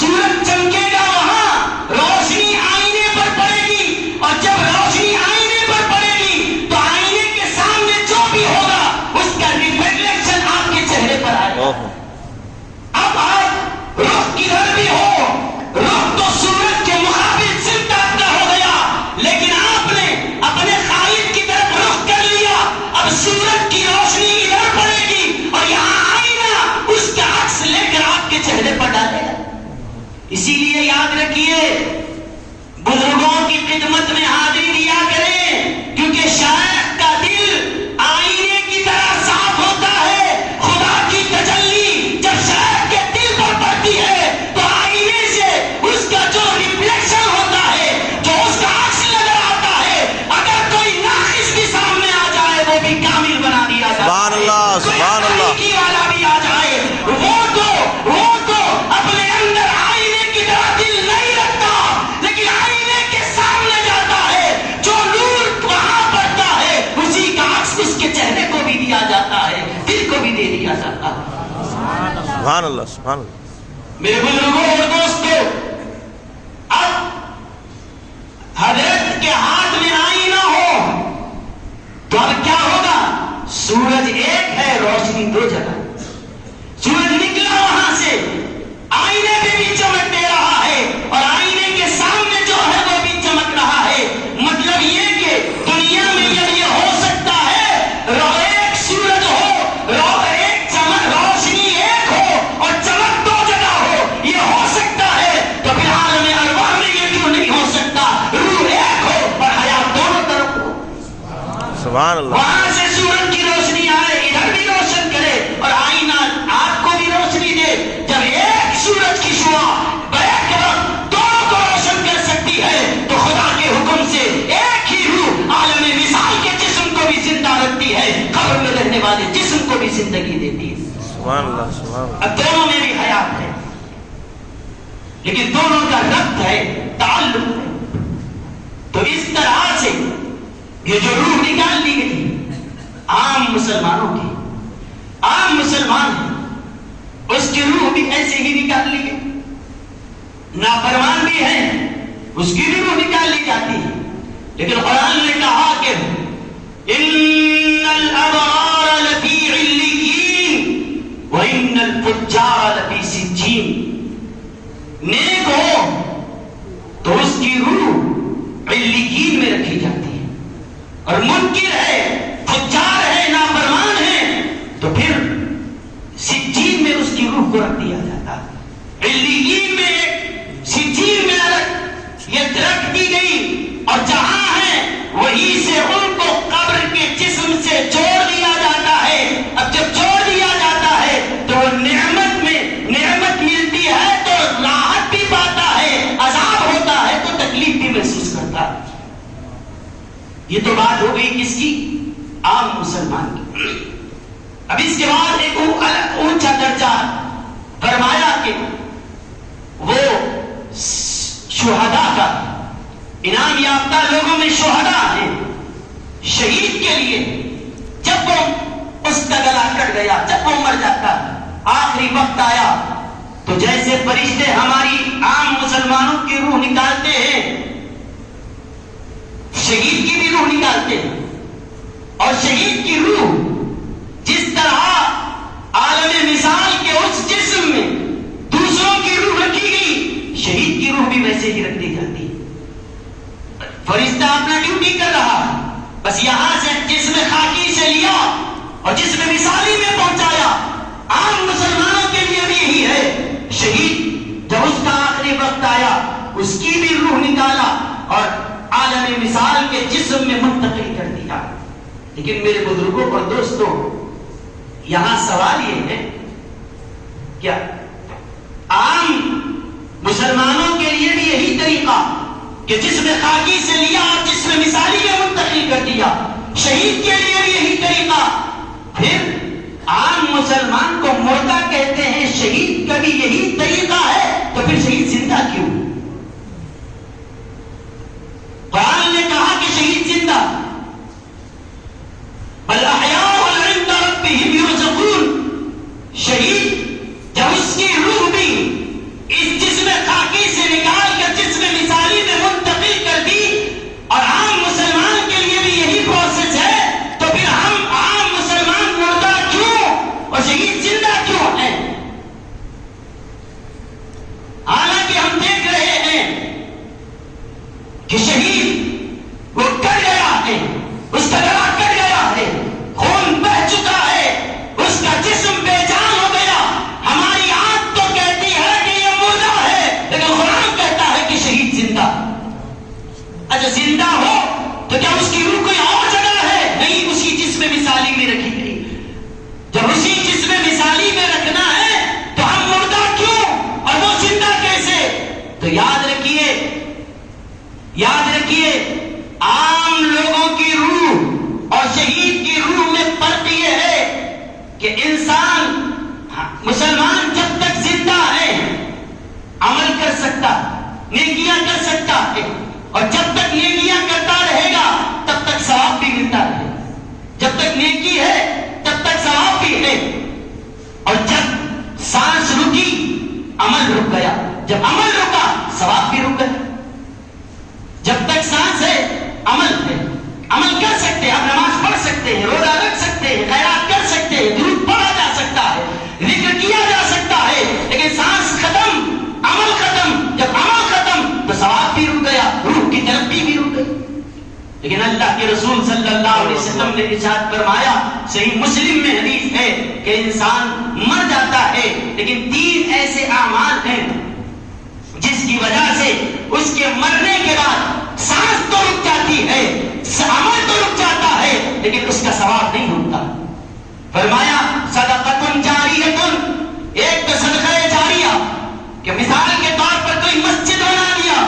سورج چمکے گا، وہاں روشنی آئینے پر پڑے گی، اور جب روشنی آئینے پر پڑے گی تو آئینے کے سامنے جو بھی ہوگا اس کا ریفلیکشن آپ کے چہرے پر آئے گا۔ اب آپ رخ کدھر بھی ہو، رخ تو سورج کے مقابل سمت آپ کا ہو گیا، لیکن آپ نے اپنے خالق کی طرف رخ کر لیا، اب سورج کی روشنی ادھر پڑے گی اور یہاں آئینہ اس کا عکس لے کر آپ کے چہرے پر ڈالے گا۔ اسی لیے یاد رکھیے بزرگوں کی خدمت میں حاضری دیا کریں، کیونکہ شیخ کا دل آئینے کی طرح صاف ہوتا ہے، خدا کی تجلی جب شیخ کے دل پر پڑتی ہے تو آئینے سے اس کا جو ریفلیکشن ہوتا ہے، جو اس کا عکس نظر آتا ہے، اگر کوئی ناقص بھی سامنے آ جائے وہ بھی کامل بنا دیا جاتا ہے۔ سبحان اللہ، سبحان اللہ۔ کوئی والا بھی آ جائے وہ تو اپنے اندر آئینے کی طرح دل نہیں رکھتا، لیکن آئینے کے سامنے جاتا ہے، جو نور وہاں پڑتا ہے اسی کا عکس اس کے چہرے کو بھی دیا جاتا ہے، دل کو بھی دے دیا جاتا ہے۔ سبحان اللہ، سبحان اللہ۔ میرے بزرگوں اور دوستوں، اب حضرت کے ہاتھ میں آئینہ ہو تو اب کیا ہوگا؟ سورج ایک ہے، روشنی دو جگہ، سورج نکلا وہاں سے آئینے پہ بھی چمک دے رہا ہے، سبحان اللہ. وہاں سے سورج کی روشنی آئے ادھر بھی روشن کرے اور آئینہ آپ کو بھی روشنی دے. جب ایک سورج کی شعاع بیک وقت دونوں کو روشن کر سکتی ہے تو خدا کے حکم سے ایک ہی روح عالم مثال کے جسم کو بھی زندہ رکھتی ہے, قبر میں رہنے والے جسم کو بھی زندگی دیتی ہے. سبحان اللہ سبحان اللہ. اب دونوں میں بھی حیات ہے لیکن دونوں کا ربط ہے, تعلق ہے. تو اس طرح سے یہ جو روح نکال لی گئی عام مسلمانوں کی, عام مسلمان ہے اس کی روح بھی ایسے ہی نکال لی گئی. نافرمان بھی ہے اس کی بھی روح نکال لی جاتی ہے. لیکن قرآن نے کہا کہ ان الابرار لفی علیین وان الفجار لفی سجین. نیک ہو تو اس کی روح علیین میں رکھی جاتی ہے, اور منکر ہے, فجار ہے, نافرمان ہے تو پھر سجین میں اس کی روح کو رکھ دیا جاتا ہے. علیین میں سجین میں یہ رکھ دی گئی, اور جہاں ہے وہیں سے ان کو قبر کے جسم سے جوڑ دیا جاتا ہے. اب جب جوڑ دیا جاتا ہے تو وہ نعمت میں نعمت ملتی ہے تو راحت بھی پاتا ہے, عذاب ہوتا ہے تو تکلیف بھی محسوس کرتا ہے. یہ تو بات ہو گئی کس کی؟ عام مسلمان کی. اب اس کے بعد ایک اونچا درجہ فرمایا کہ وہ شہداء کا, انعام یافتہ لوگوں میں شہداء ہیں. شہید کے لیے جب وہ اس کا گلا کٹ گیا, جب وہ مر جاتا, آخری وقت آیا تو جیسے فرشتے ہماری عام مسلمانوں کی روح نکالتے ہیں, شہید کی بھی روح نکالتے ہیں. اور شہید کی روح جس طرح عالم مثال کے اس جسم میں دوسروں کی روح رکھی گئی, شہید کی روح بھی ویسے ہی رکھ دی جاتی ہے. فرشتہ اپنا ڈیوٹی کر رہا ہے, بس یہاں سے جسم خاکی سے لیا اور جسم مثالی میں پہنچایا. عام مسلمانوں کے لیے بھی یہی ہے. شہید جب اس کا آخری وقت آیا اس کی بھی روح نکالا اور عالم مثال کے جسم میں منتقل کر دیا. لیکن میرے بزرگوں اور دوستوں, یہاں سوال یہ ہے کیا عام مسلمانوں کے لیے بھی یہی طریقہ کہ جسم خاکی سے لیا اور جسم مثالی میں منتقل کر دیا؟ شہید کے لیے بھی یہی طریقہ. پھر عام مسلمان کو مردہ کہتے ہیں, شہید کا بھی یہی طریقہ ہے, تو پھر شہید زندہ کیوں؟ قرآن نے کہا کہ شہید زندہ, بل احیاء عند ربهم یرزقون. شہید جب اس کی روح بھی اس جسم خاکی سے نکال کر جسم مثالی میں منتقل کر دی, اور عام مسلمان کے لیے بھی یہی پروسیس ہے, تو پھر ہم عام مسلمان مردہ کیوں اور شہید زندہ کیوں ہیں؟ حالانکہ ہم دیکھ رہے ہیں کہ شہید وہ کر گیا ہے, اس کا گلا کٹ گیا ہے, خون بہہ چکا ہے, اس کا جسم بے جان ہو گیا. ہماری آنکھ تو کہتی ہے کہ یہ مردہ ہے, لیکن قرآن کہتا ہے کہ شہید زندہ. اچھا زندہ ہو تو کیا اس کی روح کوئی اور جگہ ہے؟ نہیں, اسی جسم مثالی میں رکھی گئی. جب اسی جسم مثالی میں رکھنا ہے تو ہم مردہ کیوں اور وہ زندہ کیسے؟ تو یاد رکھیے, یاد رکھیے, عام لوگوں کی روح اور شہید کی روح میں فرق یہ ہے کہ انسان مسلمان جب تک زندہ ہے عمل کر سکتا, نیکیاں کر سکتا ہے, اور جب تک نیکیاں کرتا رہے گا تب تک ثواب بھی ملتا رہے. جب تک نیکی ہے تب تک ثواب بھی ہے, اور جب سانس رکی عمل رک گیا, جب عمل رکا ثواب بھی رک گیا. جب تک سانس ہے عمل ہے, عمل کر سکتے ہیں, آپ نماز پڑھ سکتے ہیں, روزہ رکھ سکتے ہیں, خیرات کر سکتے ہیں, درود پڑھا جا سکتا ہے, ذکر کیا جا سکتا ہے, لیکن سانس ختم, عمل ختم. جب عمل ختم تو ثواب بھی رک گیا, روح کی ترقی بھی رک گئی. لیکن اللہ کے رسول صلی اللہ علیہ وسلم نے ارشاد فرمایا, صحیح مسلم میں حدیث ہے کہ انسان مر جاتا ہے لیکن 3 ایسے اعمال ہیں جس کی وجہ سے اس کے مرنے کے بعد سانس تو رک جاتی ہے, عمل تو رک جاتا ہے, لیکن اس کا ثواب نہیں ہوتا. فرمایا صدقۃ جاریۃ، ایک تو صدقہ جاریہ کہ مثال کے طور پر کوئی مسجد بنا دیا،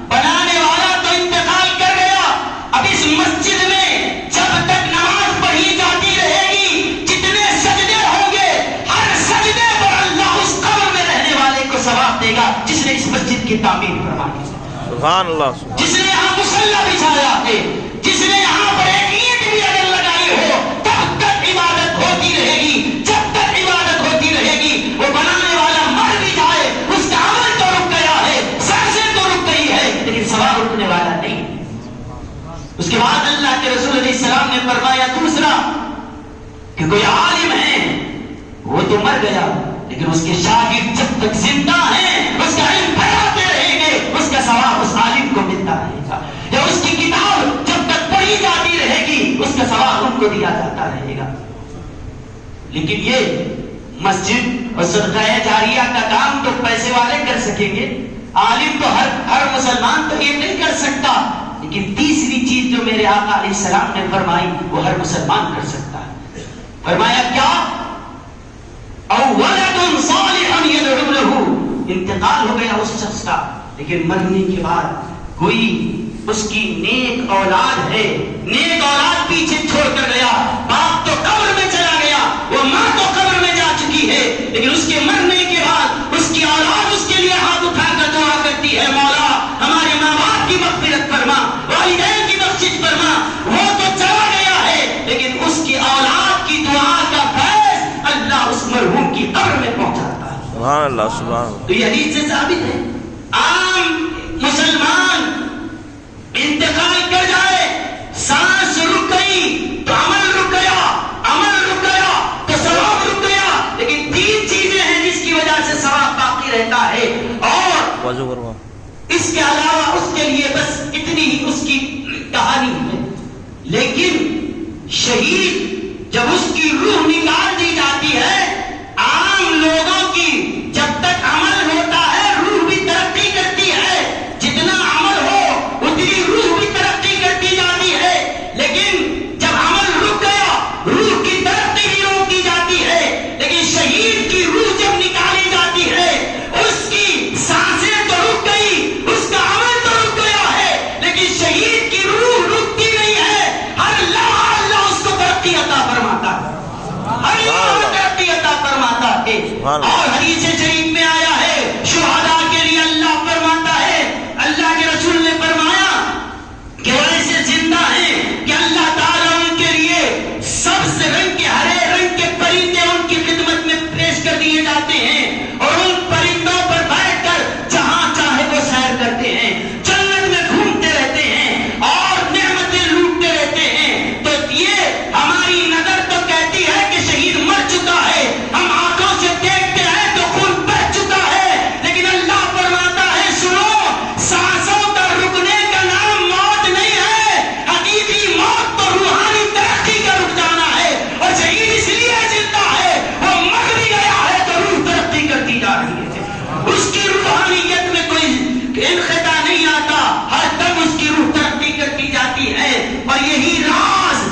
بنانے والا تو انتقال کر گیا، اب اس مسجد میں جب تک نماز پڑھی جاتی رہے گی جتنے سجدے ہوں گے ہر سجدے پر اللہ اس قبر میں رہنے والے کو ثواب دے گا جس نے اس مسجد کی تعمیر فرمائی. سبحان اللہ. جس نے یہاں مصلی بچھایا ہے، جس نے یہاں پر ایک اینٹ بھی اگر لگائی ہو تب تک عبادت ہوتی رہے گی، جب تک عبادت ہوتی رہے گی. وہ بنانے والا مر بھی جائے اس کا عمل تو رک گیا ہے، سانسیں تو رک گئی ہے لیکن ثواب رکنے والا نہیں. اس کے بعد اللہ کے رسول علیہ السلام نے فرمایا دوسرا کہ کوئی عالم ہے وہ تو مر گیا لیکن اس کے شاگرد جب تک زندہ ہیں اس کا علم پھیلاتے رہیں گے، اس کا ثواب اس عالم کو ملتا رہے گا. یا اس کی کتاب جب تک پڑھی جاتی رہے گی اس کا ثواب ان کو دیا جاتا رہے گا. لیکن یہ مسجد اور صدقہ جاریہ کا کام تو پیسے والے کر سکیں گے، عالم تو ہر مسلمان تو یہ نہیں کر سکتا. لیکن تیسری چیز جو میرے آقا علیہ السلام نے فرمائی وہ ہر مسلمان کر سکتا ہے. فرمایا کیا؟ او ولد صالح يدعو له، انتقال ہو گیا اس شخص کا لیکن مرنے کے بعد کوئی اس کی نیک اولاد ہے، نیک اولاد پیچھے چھوڑ کر گیا. باپ تو قبر میں چلا گیا، وہ ماں تو قبر میں جا چکی ہے لیکن اس کے مرنے کے بعد اس کی اولاد اس کے لیے ہاتھ اٹھا کر دعا کرتی ہے مولا ہمارے ماں باپ کی مغفرت فرما، والدین کی بخشش فرما. وہ تو چلا گیا ہے لیکن اس کی اولاد کی دعا کا فیض اللہ اس مرحوم کی قبر میں پہنچاتا ہے. سبحان اللہ. سبحان اللہ. تو یہ حدیث سے ثابت ہے عام مسلمان انتقال کر جائے، سانس رک گئی تو عمل رک گیا، عمل رک گیا تو ثواب رک گیا. لیکن تین چیزیں ہیں جس کی وجہ سے ثواب باقی رہتا ہے اور وضو کروا. اس کے علاوہ اس کے لیے بس اتنی ہی اس کی کہانی ہے. لیکن شہید جب اس کی روح نکال دی جاتی ہے، عام لوگوں کی جب تک عمل ہوتا ہے روح بھی ترقی کرتی ہے، جتنا عمل ہو اتنی روح بھی ترقی کرتی جاتی ہے. لیکن جب عمل رک گیا روح کی ترقی بھی روک دی جاتی ہے. لیکن شہید کی روح جب نکالی جاتی ہے اس کی سانسیں تو رک گئی، اس کا عمل تو رک گیا ہے لیکن شہید کی روح رکتی نہیں ہے. ہر لمحہ اللہ اس کو ترقی عطا فرماتا ہے، ہر لمحہ ترقی عطا فرماتا ہے. اور حدیث شریف میں آیا ہے شہداء کے لیے اللہ فرماتا ہے، اللہ کے رسول نے فرمایا کہ وہ ایسے زندہ ہیں کہ اللہ تعالیٰ ان کے لیے سبز رنگ کے ہرے رنگ کے پرندے ان کی خدمت میں پیش کر دیے جاتے ہیں اور ان پرندوں پر بیٹھ کر جہاں چاہے وہ سیر کرتے ہیں، جنت میں گھومتے رہتے ہیں اور نعمتیں لوٹتے رہتے ہیں. تو یہ ہماری نظر تو کہتی ہے کہ شہید مر چکا ہے، ہم آنکھوں سے دیکھتے ہیں تو خون بہ چکا ہے، لیکن اللہ فرماتا ہے سنو سانسوں کا رکنے کا نام موت نہیں ہے، حقیقی موت تو روحانی ترقی کا رک جانا ہے. اور شہید اس لیے زندہ ہے وہ مر بھی گیا ہے تو روح ترقی کرتی جا رہی ہے، اس کی روحانیت میں کوئی انقطاع نہیں آتا، ہر دم اس کی روح ترقی کرتی جاتی ہے. اور یہی راز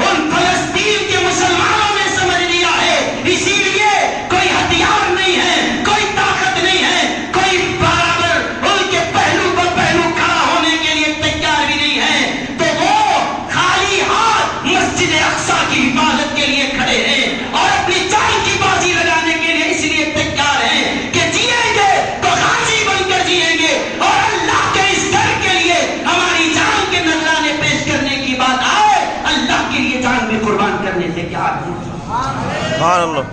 ان فلسطین کے مسلمانوں نے سمجھ لیا ہے. اسی لیے کوئی ہتھیار نہیں ہے، کوئی طاقت نہیں ہے، کوئی برابر ان کے پہلو پر پہلو کھڑا ہونے کے لیے تیار بھی نہیں ہے. تو وہ خالی ہاتھ مسجد اقصی کی حفاظت کے لیے کھڑے ہیں اور اپنی جان کی بازی لگانے کے لیے اس لیے تیار ہیں کہ جیئیں گے تو غازی بن کر جیئیں گے اور اللہ کے اس گھر کے لیے ہماری جان کے نذرانے پیش کرنے کی بات آئے اللہ کے لیے جان بھی قربان کرنے سے کیا ہے. سبحان اللہ.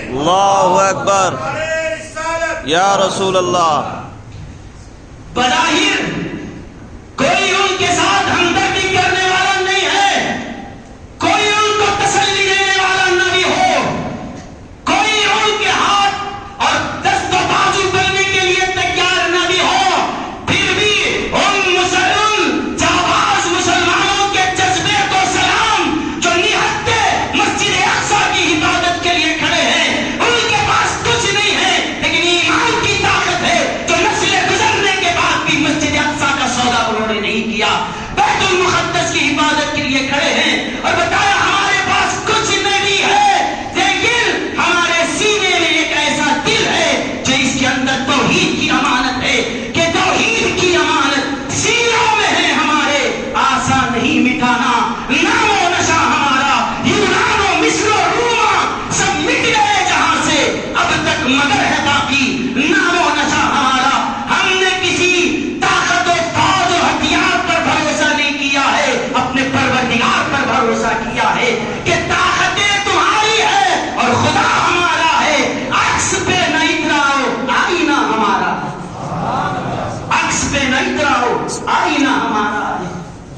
اللہ اکبر. یا رسول اللہ. بظاہر کوئی ان کے ساتھ ہمدردی کرنے والا نہیں ہے، کوئی ان کو تسلی دینے والا نہ بھی ہو، کوئی ان کے ہاتھ اور دست و بازو کرنے کے لیے تیار نہ بھی ہو، پھر بھی ان جانباز مسلمانوں کے جذبے کو سلام جو نہتے مسجد اقصی کی حفاظت کے لیے کھڑے ہیں. ان کے پاس کچھ نہیں ہے لیکن ایمان کی طاقت ہے جو نسلیں گزرنے کے بعد بھی مسجد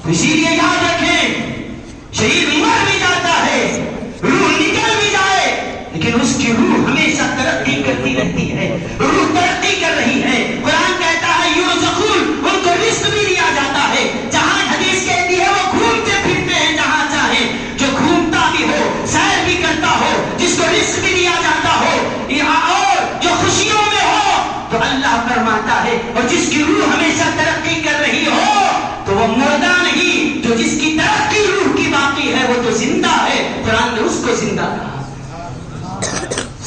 اسی لیے یاد رکھیں شہید مر بھی جاتا ہے، روح نکل بھی جائے، لیکن اس کی روح ہمیشہ ترقی کرتی رہتی ہے، روح ترقی کر رہی ہے۔ قرآن کہتا ہے یرزقون، ان کو رزق بھی دیا جاتا ہے، جہاں حدیث کہتی ہے وہ گھومتے پھرتے ہیں جہاں چاہیں، جو گھومتا بھی ہو، سیر بھی کرتا ہو، جس کو رزق بھی دیا جاتا ہو، اور جو خوشیوں میں ہو تو اللہ فرماتا ہے، اور جس کی روح ہمیشہ ترقی کر رہی ہو تو وہ مردہ نہیں، جو جس کی ترقی روح کی باقی ہے وہ تو زندہ ہے۔ قرآن نے اس کو زندہ کہا۔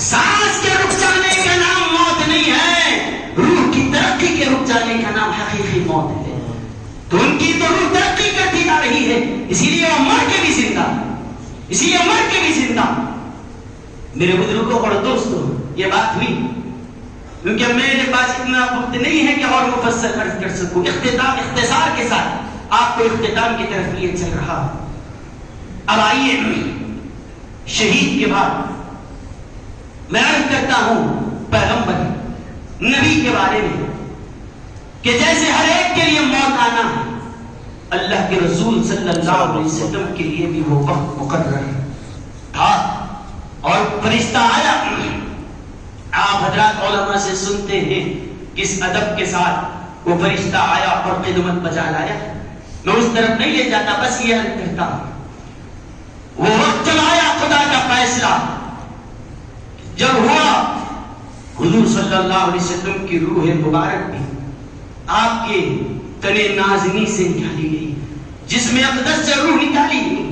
سانس کے رک جانے کا نام موت نہیں ہے، روح کی ترقی کے رک جانے کا نام حقیقی موت ہے۔ تو ان کی تو روح ترقی کرتی جا رہی ہے، اسی لیے وہ مر کے بھی زندہ، اسی لیے مر کے بھی زندہ۔ میرے بزرگوں اور دوستوں یہ بات ہوئی، کیونکہ میرے پاس اتنا وقت نہیں ہے کہ اور مفصل عرض کر سکوں، اختصار کے ساتھ آپ کو اختتام کی طرف لیے چل رہا۔ اب آئیے شہید کے بعد میں عرض کرتا ہوں پیغمبر نبی کے بارے میں کہ جیسے ہر ایک کے لیے موت آنا ہے، اللہ کے رسول صلی اللہ علیہ وسلم کے لیے بھی وہ وقت مقرر تھا اور فرشتہ آیا۔ آپ حضرات علماء سے سنتے ہیں کس ادب کے ساتھ وہ فرشتہ آیا اور خدمت بجا لایا۔ میں اس طرف نہیں لے جاتا، بس یہ عرض کرتا ہوں وہ وقت جب آیا خدا کا فیصلہ جب ہوا، حضور صلی اللہ علیہ وسلم کی روح مبارک بھی آپ کے تنے نازنی سے نکالی گئی، جس میں اقدس سے روح نکالی گئی۔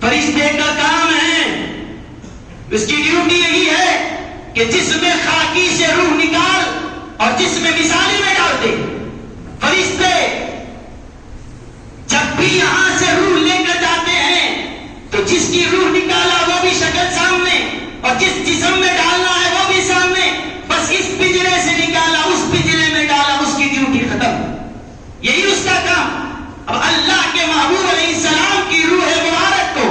فرشتے کا کام ہے، اس کی ڈیوٹی یہی ہے کہ جس میں خاکی سے روح نکال اور جس میں مثالی میں ڈال دے۔ فرشتے جب بھی یہاں سے روح لے کر جاتے ہیں تو جس کی روح نکالا وہ بھی شکل سامنے اور جس جسم میں ڈالنا ہے وہ بھی سامنے، بس اس پنجرے سے نکالا اس پنجرے میں ڈالا، اس کی ڈیوٹی ختم، یہی اس کا کام۔ اب اللہ کے محبوب علیہ السلام کی روح مبارک کو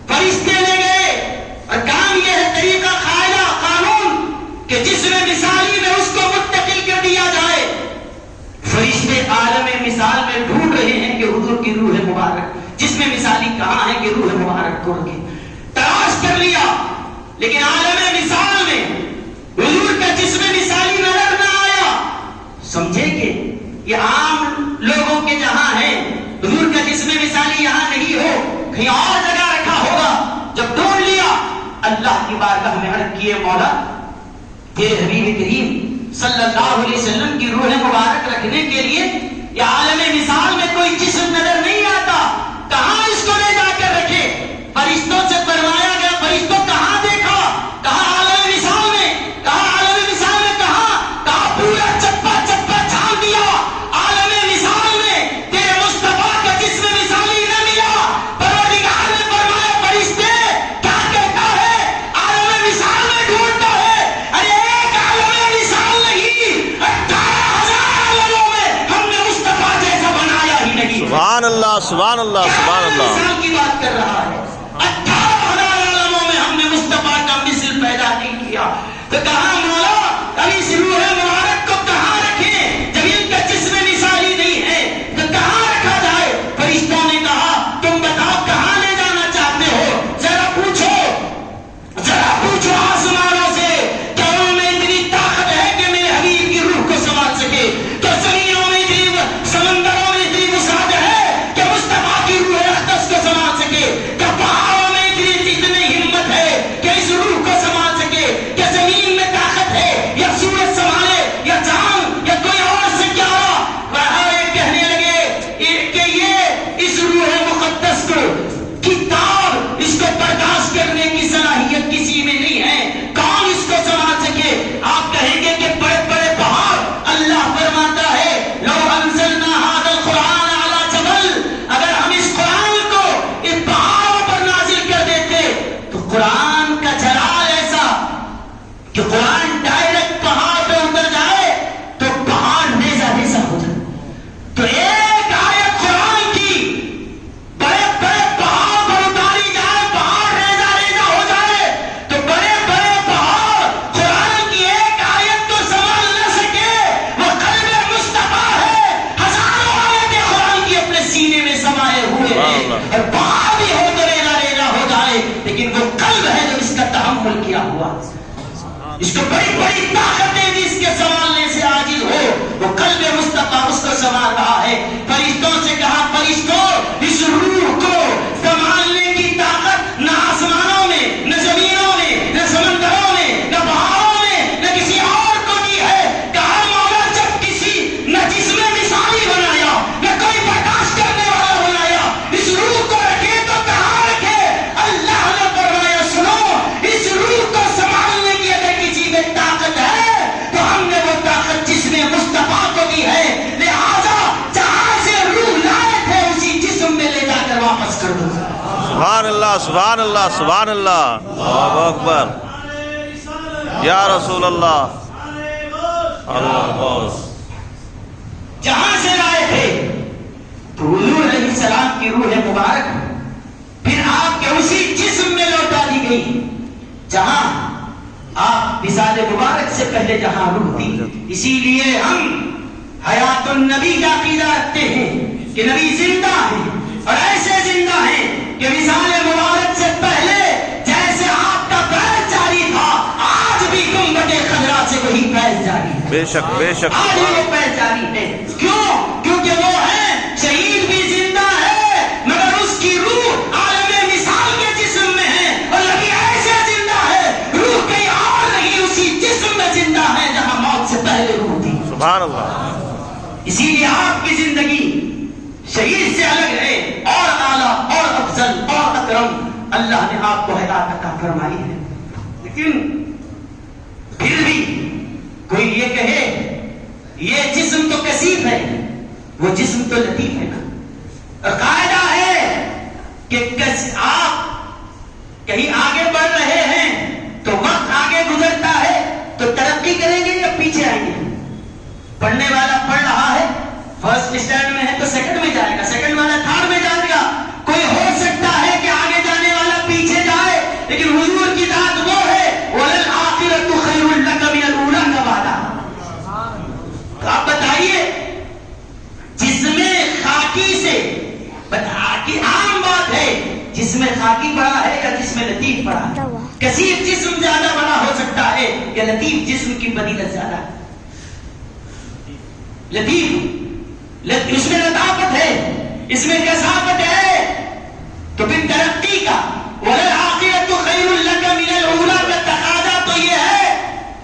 فرشتے لے گئے اور کام یہ ہے طریقہ قاعدہ قانون کہ جس میں مثالی میں اس کو منتقل کر دیا جائے۔ فرشتے عالم مثال میں ڈھونڈ رہے ہیں کہ حضور کی روح مبارک، جس میں مثالی کہاں ہے کہ روح مبارک کو رکھے، تلاش کر لیا، لیکن عالم مثال میں حضور کا جسم مثالی نظر نہ آیا۔ سمجھے کہ یہ عام لوگوں کے جہاں ہے، حضور کا جسم مثالی یہاں نہیں ہو، کہیں اور جگہ رکھا ہوگا۔ جب ڈھونڈ لیا اللہ کی بارگاہ میں عرض کیے، مولا تیرے حبیب کریم صلی اللہ علیہ وسلم کی روح مبارک رکھنے کے لیے یہ عالم مثال میں کوئی جسم نظر نہیں آتا، کہاں اس کو لے جا کر رکھے؟ فرشتوں سے فرمایا گیا، فرشتوں کہاں دیکھا؟ کہاں عالم مثال میں، کہا عالم مثال میں، کہا پورا چپا چپا چھان دیا عالم مثال میں، تیرے مصطفیٰ کا جسم مثالی نہ ملا۔ پروردگار نے فرمایا فرشتے کیا کہتا ہے؟ عالم مثال میں ڈھونڈتا ہے۔ ارے ایک عالم مثال نہیں، 18,000 عالموں میں ہم نے مصطفیٰ جیسا بنایا ہی نہیں۔ سبحان اللہ سبحان اللہ سبحان اللہ۔ مثال کی بات کر رہا ہے، 18,000 عالموں میں ہم نے مصطفیٰ کا مثل پیدا نہیں کیا۔ تو کہا مولا اب اس روح مبارک کو کہاں رکھیں؟ جب ان کا جسم مثالی نہیں ہے تو کہاں رکھا جائے؟ فرشتوں نے کہا تم بتاؤ کہاں لے جانا چاہتے ہو؟ ذرا پوچھو آسمانوں سے، کیا ان میں اتنی طاقت ہے کہ میرے حبیب کی روح کو سنبھال سکے؟ تو زمینوں میں اتنی، سمندروں میں اتنی وسعت ہے کہ مصطفیٰ کی روح اقدس کو سنبھال سکے؟ کیا پہاڑوں میں اتنی ہمت ہے کہ اس روح کو سنبھال سکے؟ کیا زمین میں طاقت ہوئے ہیں اور باہر بھی ہو تو ریلا ریلا ہو جائے، لیکن وہ قلب ہے جو اس کا تحمل کیا ہوا، اس کو بڑی بڑی طاقتیں بھی اس کے سنبھالنے سے عاجز ہو، وہ قلب مصطفیٰ اس کو سنبھال رہا ہے۔ فرشتوں سے کہا فرشتوں اس روح کو سنبھالنے کی طاقت نہ آسمانوں میں، نہ زمینوں میں، نہ سمندروں میں، نہ پہاڑوں میں، نہ کسی اور کو دی ہے۔ کہا مولا جب کسی نہ جسم مثالی بنایا، نہ کوئی برداشت کرنے والا بنایا، اس روح کو رکھے تو کہاں رکھے؟ اللہ نے فرمایا سنو، اس روح کو سنبھالنے کی اگر کسی میں طاقت ہے تو ہم نے وہ طاقت جس میں مصطفیٰ کو دی ہے، لہذا جہاں سے روح لائے تھے اسی جسم میں لے جا کر واپس کر دو۔ سبحان اللہ سبحان اللہ سبحان اللہ، اللہ اکبر یا رسول اللہ، اللہ جہاں سے لائے تھے تو حضور علیہ السلام کی روح مبارک پھر آپ کے اسی جسم میں لوٹا دی گئی جہاں آپ وصال مبارک سے پہلے جہاں روح تھی۔ اسی لیے ہم حیات النبی کا عقیدہ رکھتے ہیں کہ نبی زندہ ہیں اور ایسے زندہ ہیں کہ وصال مبارک سے پہلے جیسے آپ کا فیض جاری تھا آج بھی گنبد خضرا سے وہی فیض جاری ہے، بے شک بے شک، آج بھی وہ فیض جاری ہے۔ کیوں؟ کیونکہ وہ ہے شہید بھی زندہ ہے مگر اس کی روح عالم مثال کے جسم میں ہے، اور نبی ایسے زندہ ہے روح کہیں اور نہیں اسی جسم میں زندہ ہے جہاں موت سے پہلے روح تھی۔ سبحان اللہ، اسی لیے آپ کی زندگی شہید سے الگ ہے اور اعلیٰ اور افضل اور اکرم، اللہ نے آپ کو حیات عطا فرمائی ہے۔ لیکن پھر بھی کوئی یہ کہے یہ جسم تو کثیف ہے، وہ جسم تو لطیف ہے نا۔ اور قاعدہ ہے کہ آپ کہیں آگے بڑھ رہے ہیں تو وقت آگے گزرتا ہے تو ترقی کریں گے یا پیچھے آئیں گے؟ پڑھنے والا پڑھ رہا ہے، فرسٹ اسٹینڈ میں ہے تو سیکنڈ میں جائے گا، سیکنڈ والا تھرڈ میں جائے گا۔ کوئی ہو سکتا ہے کہ آگے جانے والا پیچھے جائے، لیکن حضور کی ذات وہ ہے وَلَلْآخِرَةُ خَيْرٌ لَكَ مِنَ الْأُولَىٰ کا وعدہ۔ تو آپ بتائیے جس میں خاکی سے عام بات ہے جس میں خاکی بڑا ہے یا جس میں لطیف بڑا ہے؟ کثیف جسم زیادہ بڑا ہو سکتا ہے یا لطیف جسم کی فضیلت زیادہ ہے؟ لطیف اس میں لطافت ہے، اس میں کثافت ہے، تو پھر ترقی کا وَلَلْآخِرَةُ خَيْرٌ لَكَ مِنَ الْأُولَىٰ کا تقاضا تو یہ ہے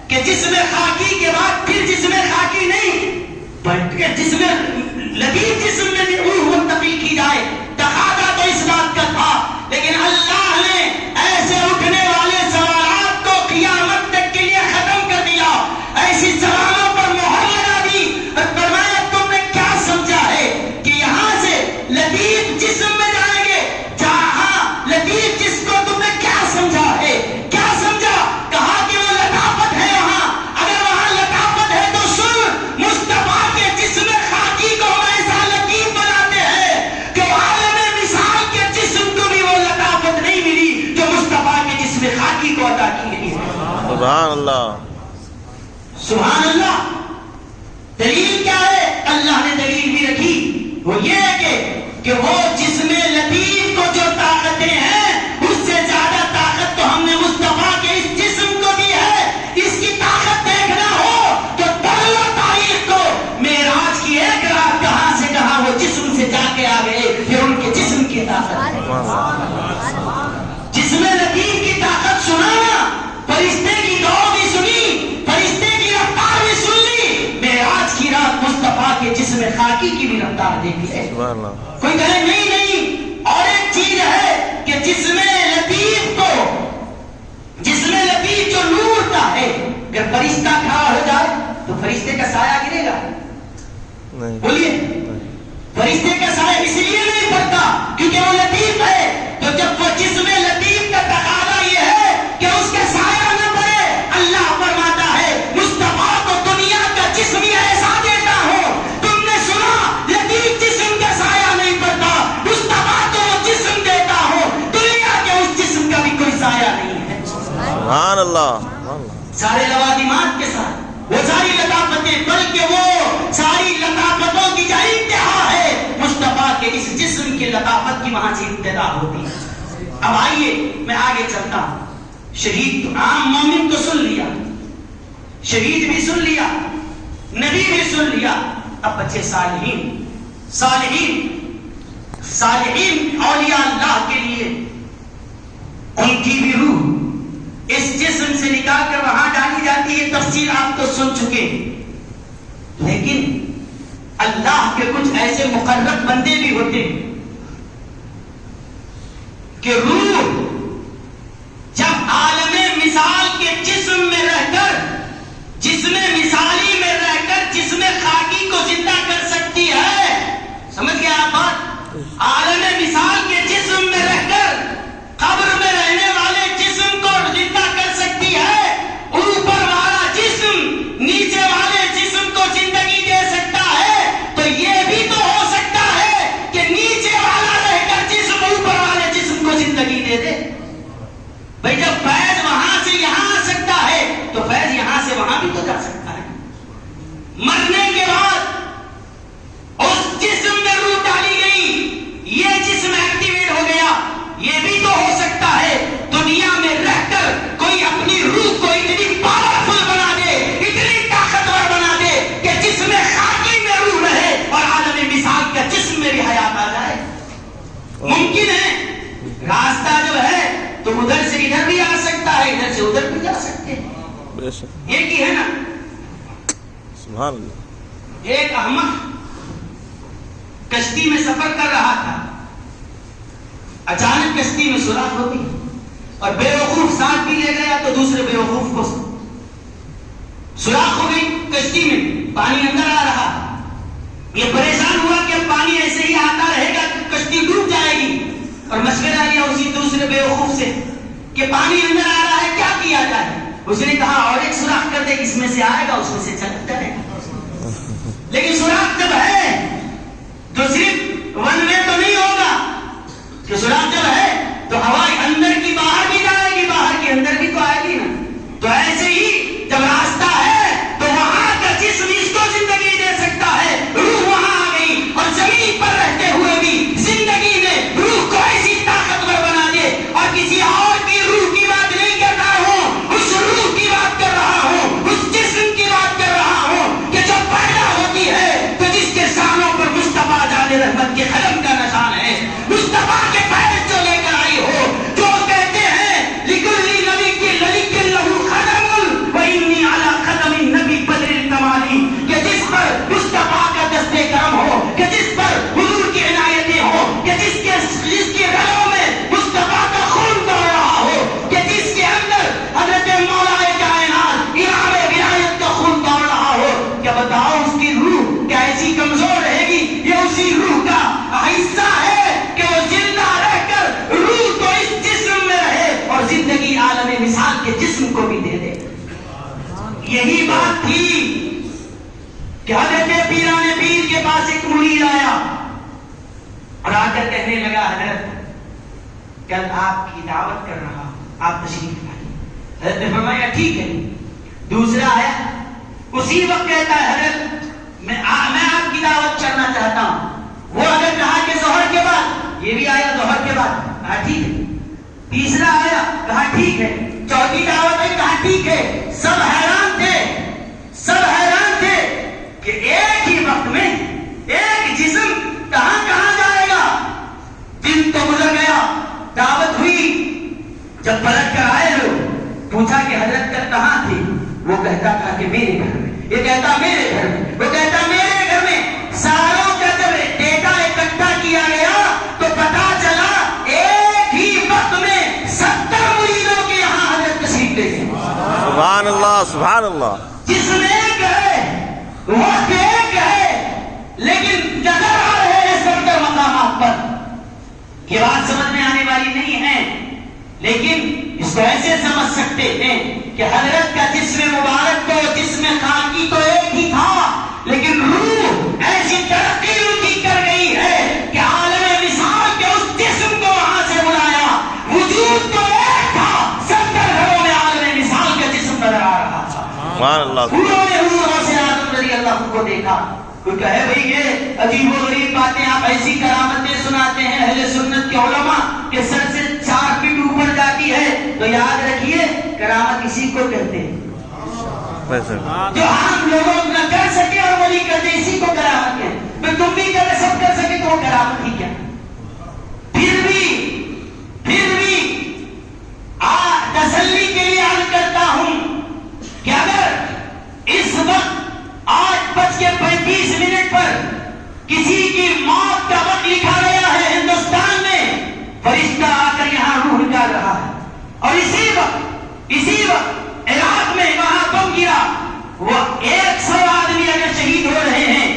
کہ جس میں خاکی کے بعد پھر جس میں خاکی نہیں بلکہ جس میں لطیف جسم میں روح منتقل کی جائے، تقاضا تو اس بات کا تھا۔ لیکن اللہ نے ایسے اٹھنے والے سوالات کو قیامت تک کے لیے ختم کر دیا، ایسی سوالوں پر مہر لگا دی اور فرمایا تم نے کیا سمجھا ہے کہ یہاں سے لطیف جسم میں جائیں گے؟ جہاں لطیف جس کو تم نے کیا سمجھا ہے؟ کیا سمجھا؟ کہا کہ وہ لطافت ہے وہاں، اگر وہاں لطافت ہے تو سن مصطفیٰ کے جسم خاکی کو ہم ایسا لطیف بناتے ہیں کہ عالم مثال کے جسم کو بھی وہ لطافت نہیں ملی جو مصطفیٰ کے جسم خاکی کو عطا کی گئی ہے۔ سبحان اللہ سبحان اللہ۔ دلیل کیا ہے؟ اللہ نے دلیل بھی رکھی، وہ یہ ہے کہ وہ جسم لطیف کو جو طاقتیں ہیں اس سے زیادہ طاقت تو ہم نے مصطفیٰ کے اس جسم کو دی ہے۔ اس کی طاقت دیکھنا ہو تو پڑھ لو تاریخ کو، معراج کی ایک رات کہاں سے کہاں وہ جسم سے جا کے آ گئے، پھر ان کے جسم کی طاقت ہے۔ جسم لطیف کی طاقت سنانا، فرشتے کی دوڑ بھی سنی، فرشتے کی رفتار بھی سن لی، معراج کی رات مصطفیٰ کے جسم خاکی کی بھی رفتار دیکھی ہے۔ کوئی کہے نہیں نہیں، اور ایک چیز ہے کہ جسم لطیف کو، جسم لطیف جو نور کا ہے، اگر فرشتہ کھڑا ہو جائے تو فرشتے کا سایہ گرے گا؟ بولیے، فرشتے کا سایہ اس لیے نہیں پڑتا کیونکہ وہ لطیف ہے۔ تو جب وہ جسم لطیف کا تقاضا یہ ہے کہ اس کا سایہ نہ پڑے، اللہ فرماتا ہے مصطفیٰ کو دنیا کا جسم ایسا دیتا ہوں، تم نے سنا لطیف جسم کا سایہ نہیں پڑتا، مصطفیٰ کو وہ جسم دیتا ہوں، دنیا کے اس جسم کا بھی کوئی سایہ نہیں ہے۔ سبحان اللہ، سارے لوازمات کے ساتھ وہ ساری لطافتیں، بلکہ وہ ساری لطافتوں کی جو انتہا ہے مصطفیٰ کے اس جسم کی لطافت کی وہاں سے ابتدا ہوتی ہے. اب آئیے میں آگے چلتا ہوں. شہید تو عام مومن تو سن لیا, شہید بھی سن لیا, نبی بھی سن لیا. اب بچے صالحین, صالحین صالحین اولیاء اللہ کے لیے ان کی بھی روح اس جسم سے نکال کر وہاں ڈالی جاتی ہے. تفصیل آپ تو سن چکے. لیکن اللہ کے کچھ ایسے مقرب بندے بھی ہوتے ہیں کہ روح جب عالم مثال کے جسم میں رہ کر, جسم مثالی میں رہ کر جسم خاکی کو زندہ کر سکتی ہے. سمجھ گیا آپ بات؟ عالم مثال کے جسم میں رہ کر قبر میں رہنے والے جسم کو زندہ کر سکتی ہے. اوپر والا جسم نیچے والے جسم کو زندگی دے سکتا ہے, تو یہ بھی تو ہو سکتا ہے کہ نیچے والا رہ کر جسم اوپر والے جسم کو زندگی دے دے. بھئی جب فیض وہاں سے یہاں آ سکتا ہے تو فیض یہاں سے وہاں بھی تو جا سکتا ہے. مرنے کے بعد اس جسم میں روح ڈالی گئی, یہ جسم ایکٹیویٹ ہو گیا. یہ بھی تو ہو سکتا ہے دنیا میں رہ کر کوئی اپنی روح کو اتنی پاورفل بنا دے, اتنی طاقتور بنا دے کہ جسم خاکی میں روح رہے اور عالم مثال کا جسم میں بھی حیات آ جائے. ممکن ہے. راستہ جو ہے تو ادھر سے ادھر بھی آ سکتا ہے, ادھر سے ادھر بھی جا سکتے ہیں. ایک ہی ہے نا. سبحان اللہ. ایک احمق کشتی میں سفر کر رہا تھا, اچانک کشتی میں سوراخ ہوتی اور بیوقوف ساتھ بھی لے گیا تو دوسرے بیوقوف کو سوراخ ہو گئی کشتی میں, پانی اندر آ رہا. یہ پریشان ہوا کہ اب پانی ایسے ہی آتا رہے گا کشتی ڈوب جائے گی, اور مشورہ لیا اسی دوسرے بیوقوف سے کہ پانی اندر آ رہا ہے, کیا کیا جائے. اس نے کہا اور ایک سوراخ کر دے, اس میں سے آئے گا اس میں سے چل جائے گا. لیکن سوراخ جب ہے تو صرف ون وے تو نہیں ہوگا, کہ سوراخ جب ہے تو ہوا اندر کی باہر بھی جائے گی, باہر کی اندر بھی تو آئے گی نا. تو ایسے ہی جب راستہ ہے تو وہاں کا جسم اس کو زندگی دے سکتا ہے. روح وہاں آ گئی اور زمین پر رہتے ہوئے بھی زندگی نے روح کو ایسی طاقتور بنا دے. اور کسی اور کی روح کی بات نہیں کر رہا ہوں, اس روح کی بات کر رہا ہوں, اس جسم کی بات کر رہا ہوں کہ جو پیدا ہوتی ہے تو جس کے شانوں پر مصطفیٰ جان رحمت کے قلم کا نشان ہے, مصطفیٰ کے فیض جو لے کر آئی ہو, جو کہتے ہیں لکلی نبی کی للک لہو خدم وانی علی قدم النبی بدر الکمالی, کہ جس پر مصطفیٰ کا دستے کرم ہو, کہ جس پر حضور کی عنایتیں ہو, کہ جس کے رگوں میں مصطفیٰ کا خون دوڑ رہا ہو, کہ جس کے اندر حضرت مولا کائنات امام ولایت کا خون دوڑ رہا ہو. کیا بتاؤ اس کی روح کیا ایسی کمزور رہے گی؟ یہ اسی روح کا حصہ ہے کہ وہ زندہ رہ کر روح کو اس جسم میں رہے اور زندگی عالم مثال کے جسم کو بھی دے دے. یہی بات تھی کہ حضرت پیران پیر کے پاس ایک مرید آیا اور آ کر کہنے لگا حضرت کل آپ کی دعوت کر رہا ہوں, آپ تشریف لائیے. حضرت نے فرمایا ٹھیک ہے. دوسرا آیا, اسی وقت کہتا ہے حضرت میں آپ کی دعوت کرنا چاہتا ہوں. وہ اگر کہا کہ ظہر کے بعد, یہ بھی آیا ظہر کے بعد, کہا ٹھیک ہے. تیسرا آیا, کہا ٹھیک ہے. چوتھی دعوت ہے, کہا ٹھیک ہے. سب حیران تھے, سب حیران تھے کہ ایک ہی وقت میں ایک جسم کہاں کہاں جائے گا. دن تو گزر گیا, دعوت ہوئی, جب پلٹ کر آئے لوگ پوچھا کہ حضرت کل کہاں تھی. وہ کہتا تھا کہ میرے گھر میں, یہ کہتا میرے گھر میں, وہ کہتا میرے گھر میں. ساروں کا جب ڈیٹا اکٹھا کیا گیا تو پتا چلا ایک ہی وقت میں 70 مریدوں کے یہاں حضرت تشریف لے گئے. سبحان اللہ, سبحان اللہ. جس میں ایک ہے وقت ایک ہے, لیکن نظر آ رہے ہیں 70 مقامات پر. یہ بات سمجھ میں آنے والی نہیں ہے, لیکن اس کو ایسے سمجھ سکتے ہیں کہ حضرت کا جسم مبارک تو جسم خاکی تو ایک ہی تھا, لیکن روح ایسی ترقی ان کی کر گئی ہے کہ عالم مثال کے اس جسم کو وہاں سے بلایا. وجود تو ایک تھا, 70 گھروں میں عالم مثال کا جسم نظر آ رہا تھا. سبحان اللہ. انہوں نے حضور سے آدم رضی اللہ کو دیکھا. کوئی کہے بھئی یہ عجیب و غریب باتیں آپ ایسی کرامتیں سناتے ہیں, اہل سنت کے علماء کے سر سے 4 فٹ اوپر جاتی ہے تو یاد رکھیے کرامت اسی کو کہتے ہیں جو عام لوگوں نہ کر سکے اور ولی کر دے، اسی کو کرامت ہے۔ میں تم بھی کرے سب کر سکے تو وہ کرامت ہی کیا؟ پھر بھی تسلی کے لیے عرض کرتا ہوں کہ اگر اس وقت 8:35 پر کسی کی موت کا وقت لکھا گیا ہے ہندوستان میں، فرشتہ آ کر یہاں روح نکال رہا ہے، اور اسی وقت عراق میں وہاں بم گرا، وہ 100 آدمی اگر شہید ہو رہے ہیں،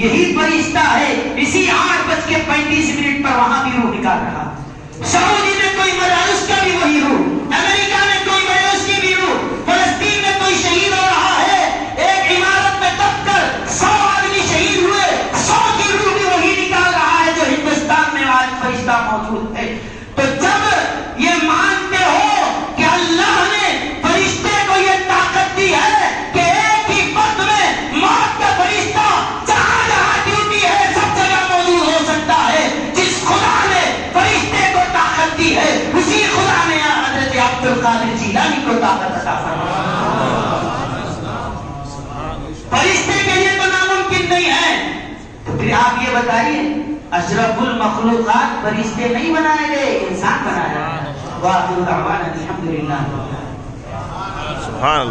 یہی فرشتہ ہے اسی 8:35 پر وہاں بھی روح نکال رہا ہے۔ سعودی میں کوئی مرا اس کا بھی وہی روح، امریکہ میں کوئی مرا اس کی بھی روح، فلسطین میں کوئی شہید ہو رہا ہے، ایک عمارت میں دب کر 100 آدمی شہید ہوئے، 100 کی روح بھی وہی نکال رہا ہے جو ہندوستان میں آج فرشتہ موجود ہے۔ تو جب یہ مانتے ہو کہ اللہ نے فرشتے کو یہ طاقت دی ہے کہ ایک ہی وقت میں موت کا فرشتہ جہاں جہاں ڈیوٹی ہے سب جگہ موجود ہو سکتا ہے، جس خدا نے فرشتے کو طاقت دی ہے اسی خدا نے حضرت عبد القادر جیلانی کو طاقت عطا فرمائی۔ فرشتے کے لیے تو ناممکن نہیں ہے، تو پھر آپ یہ بتائیے اشرف المخلوقات فرشتے نہیں بنائے گئے، انسان بنایا ہے۔ وآخر دعوانا الحمدللہ۔ سبحان اللہ۔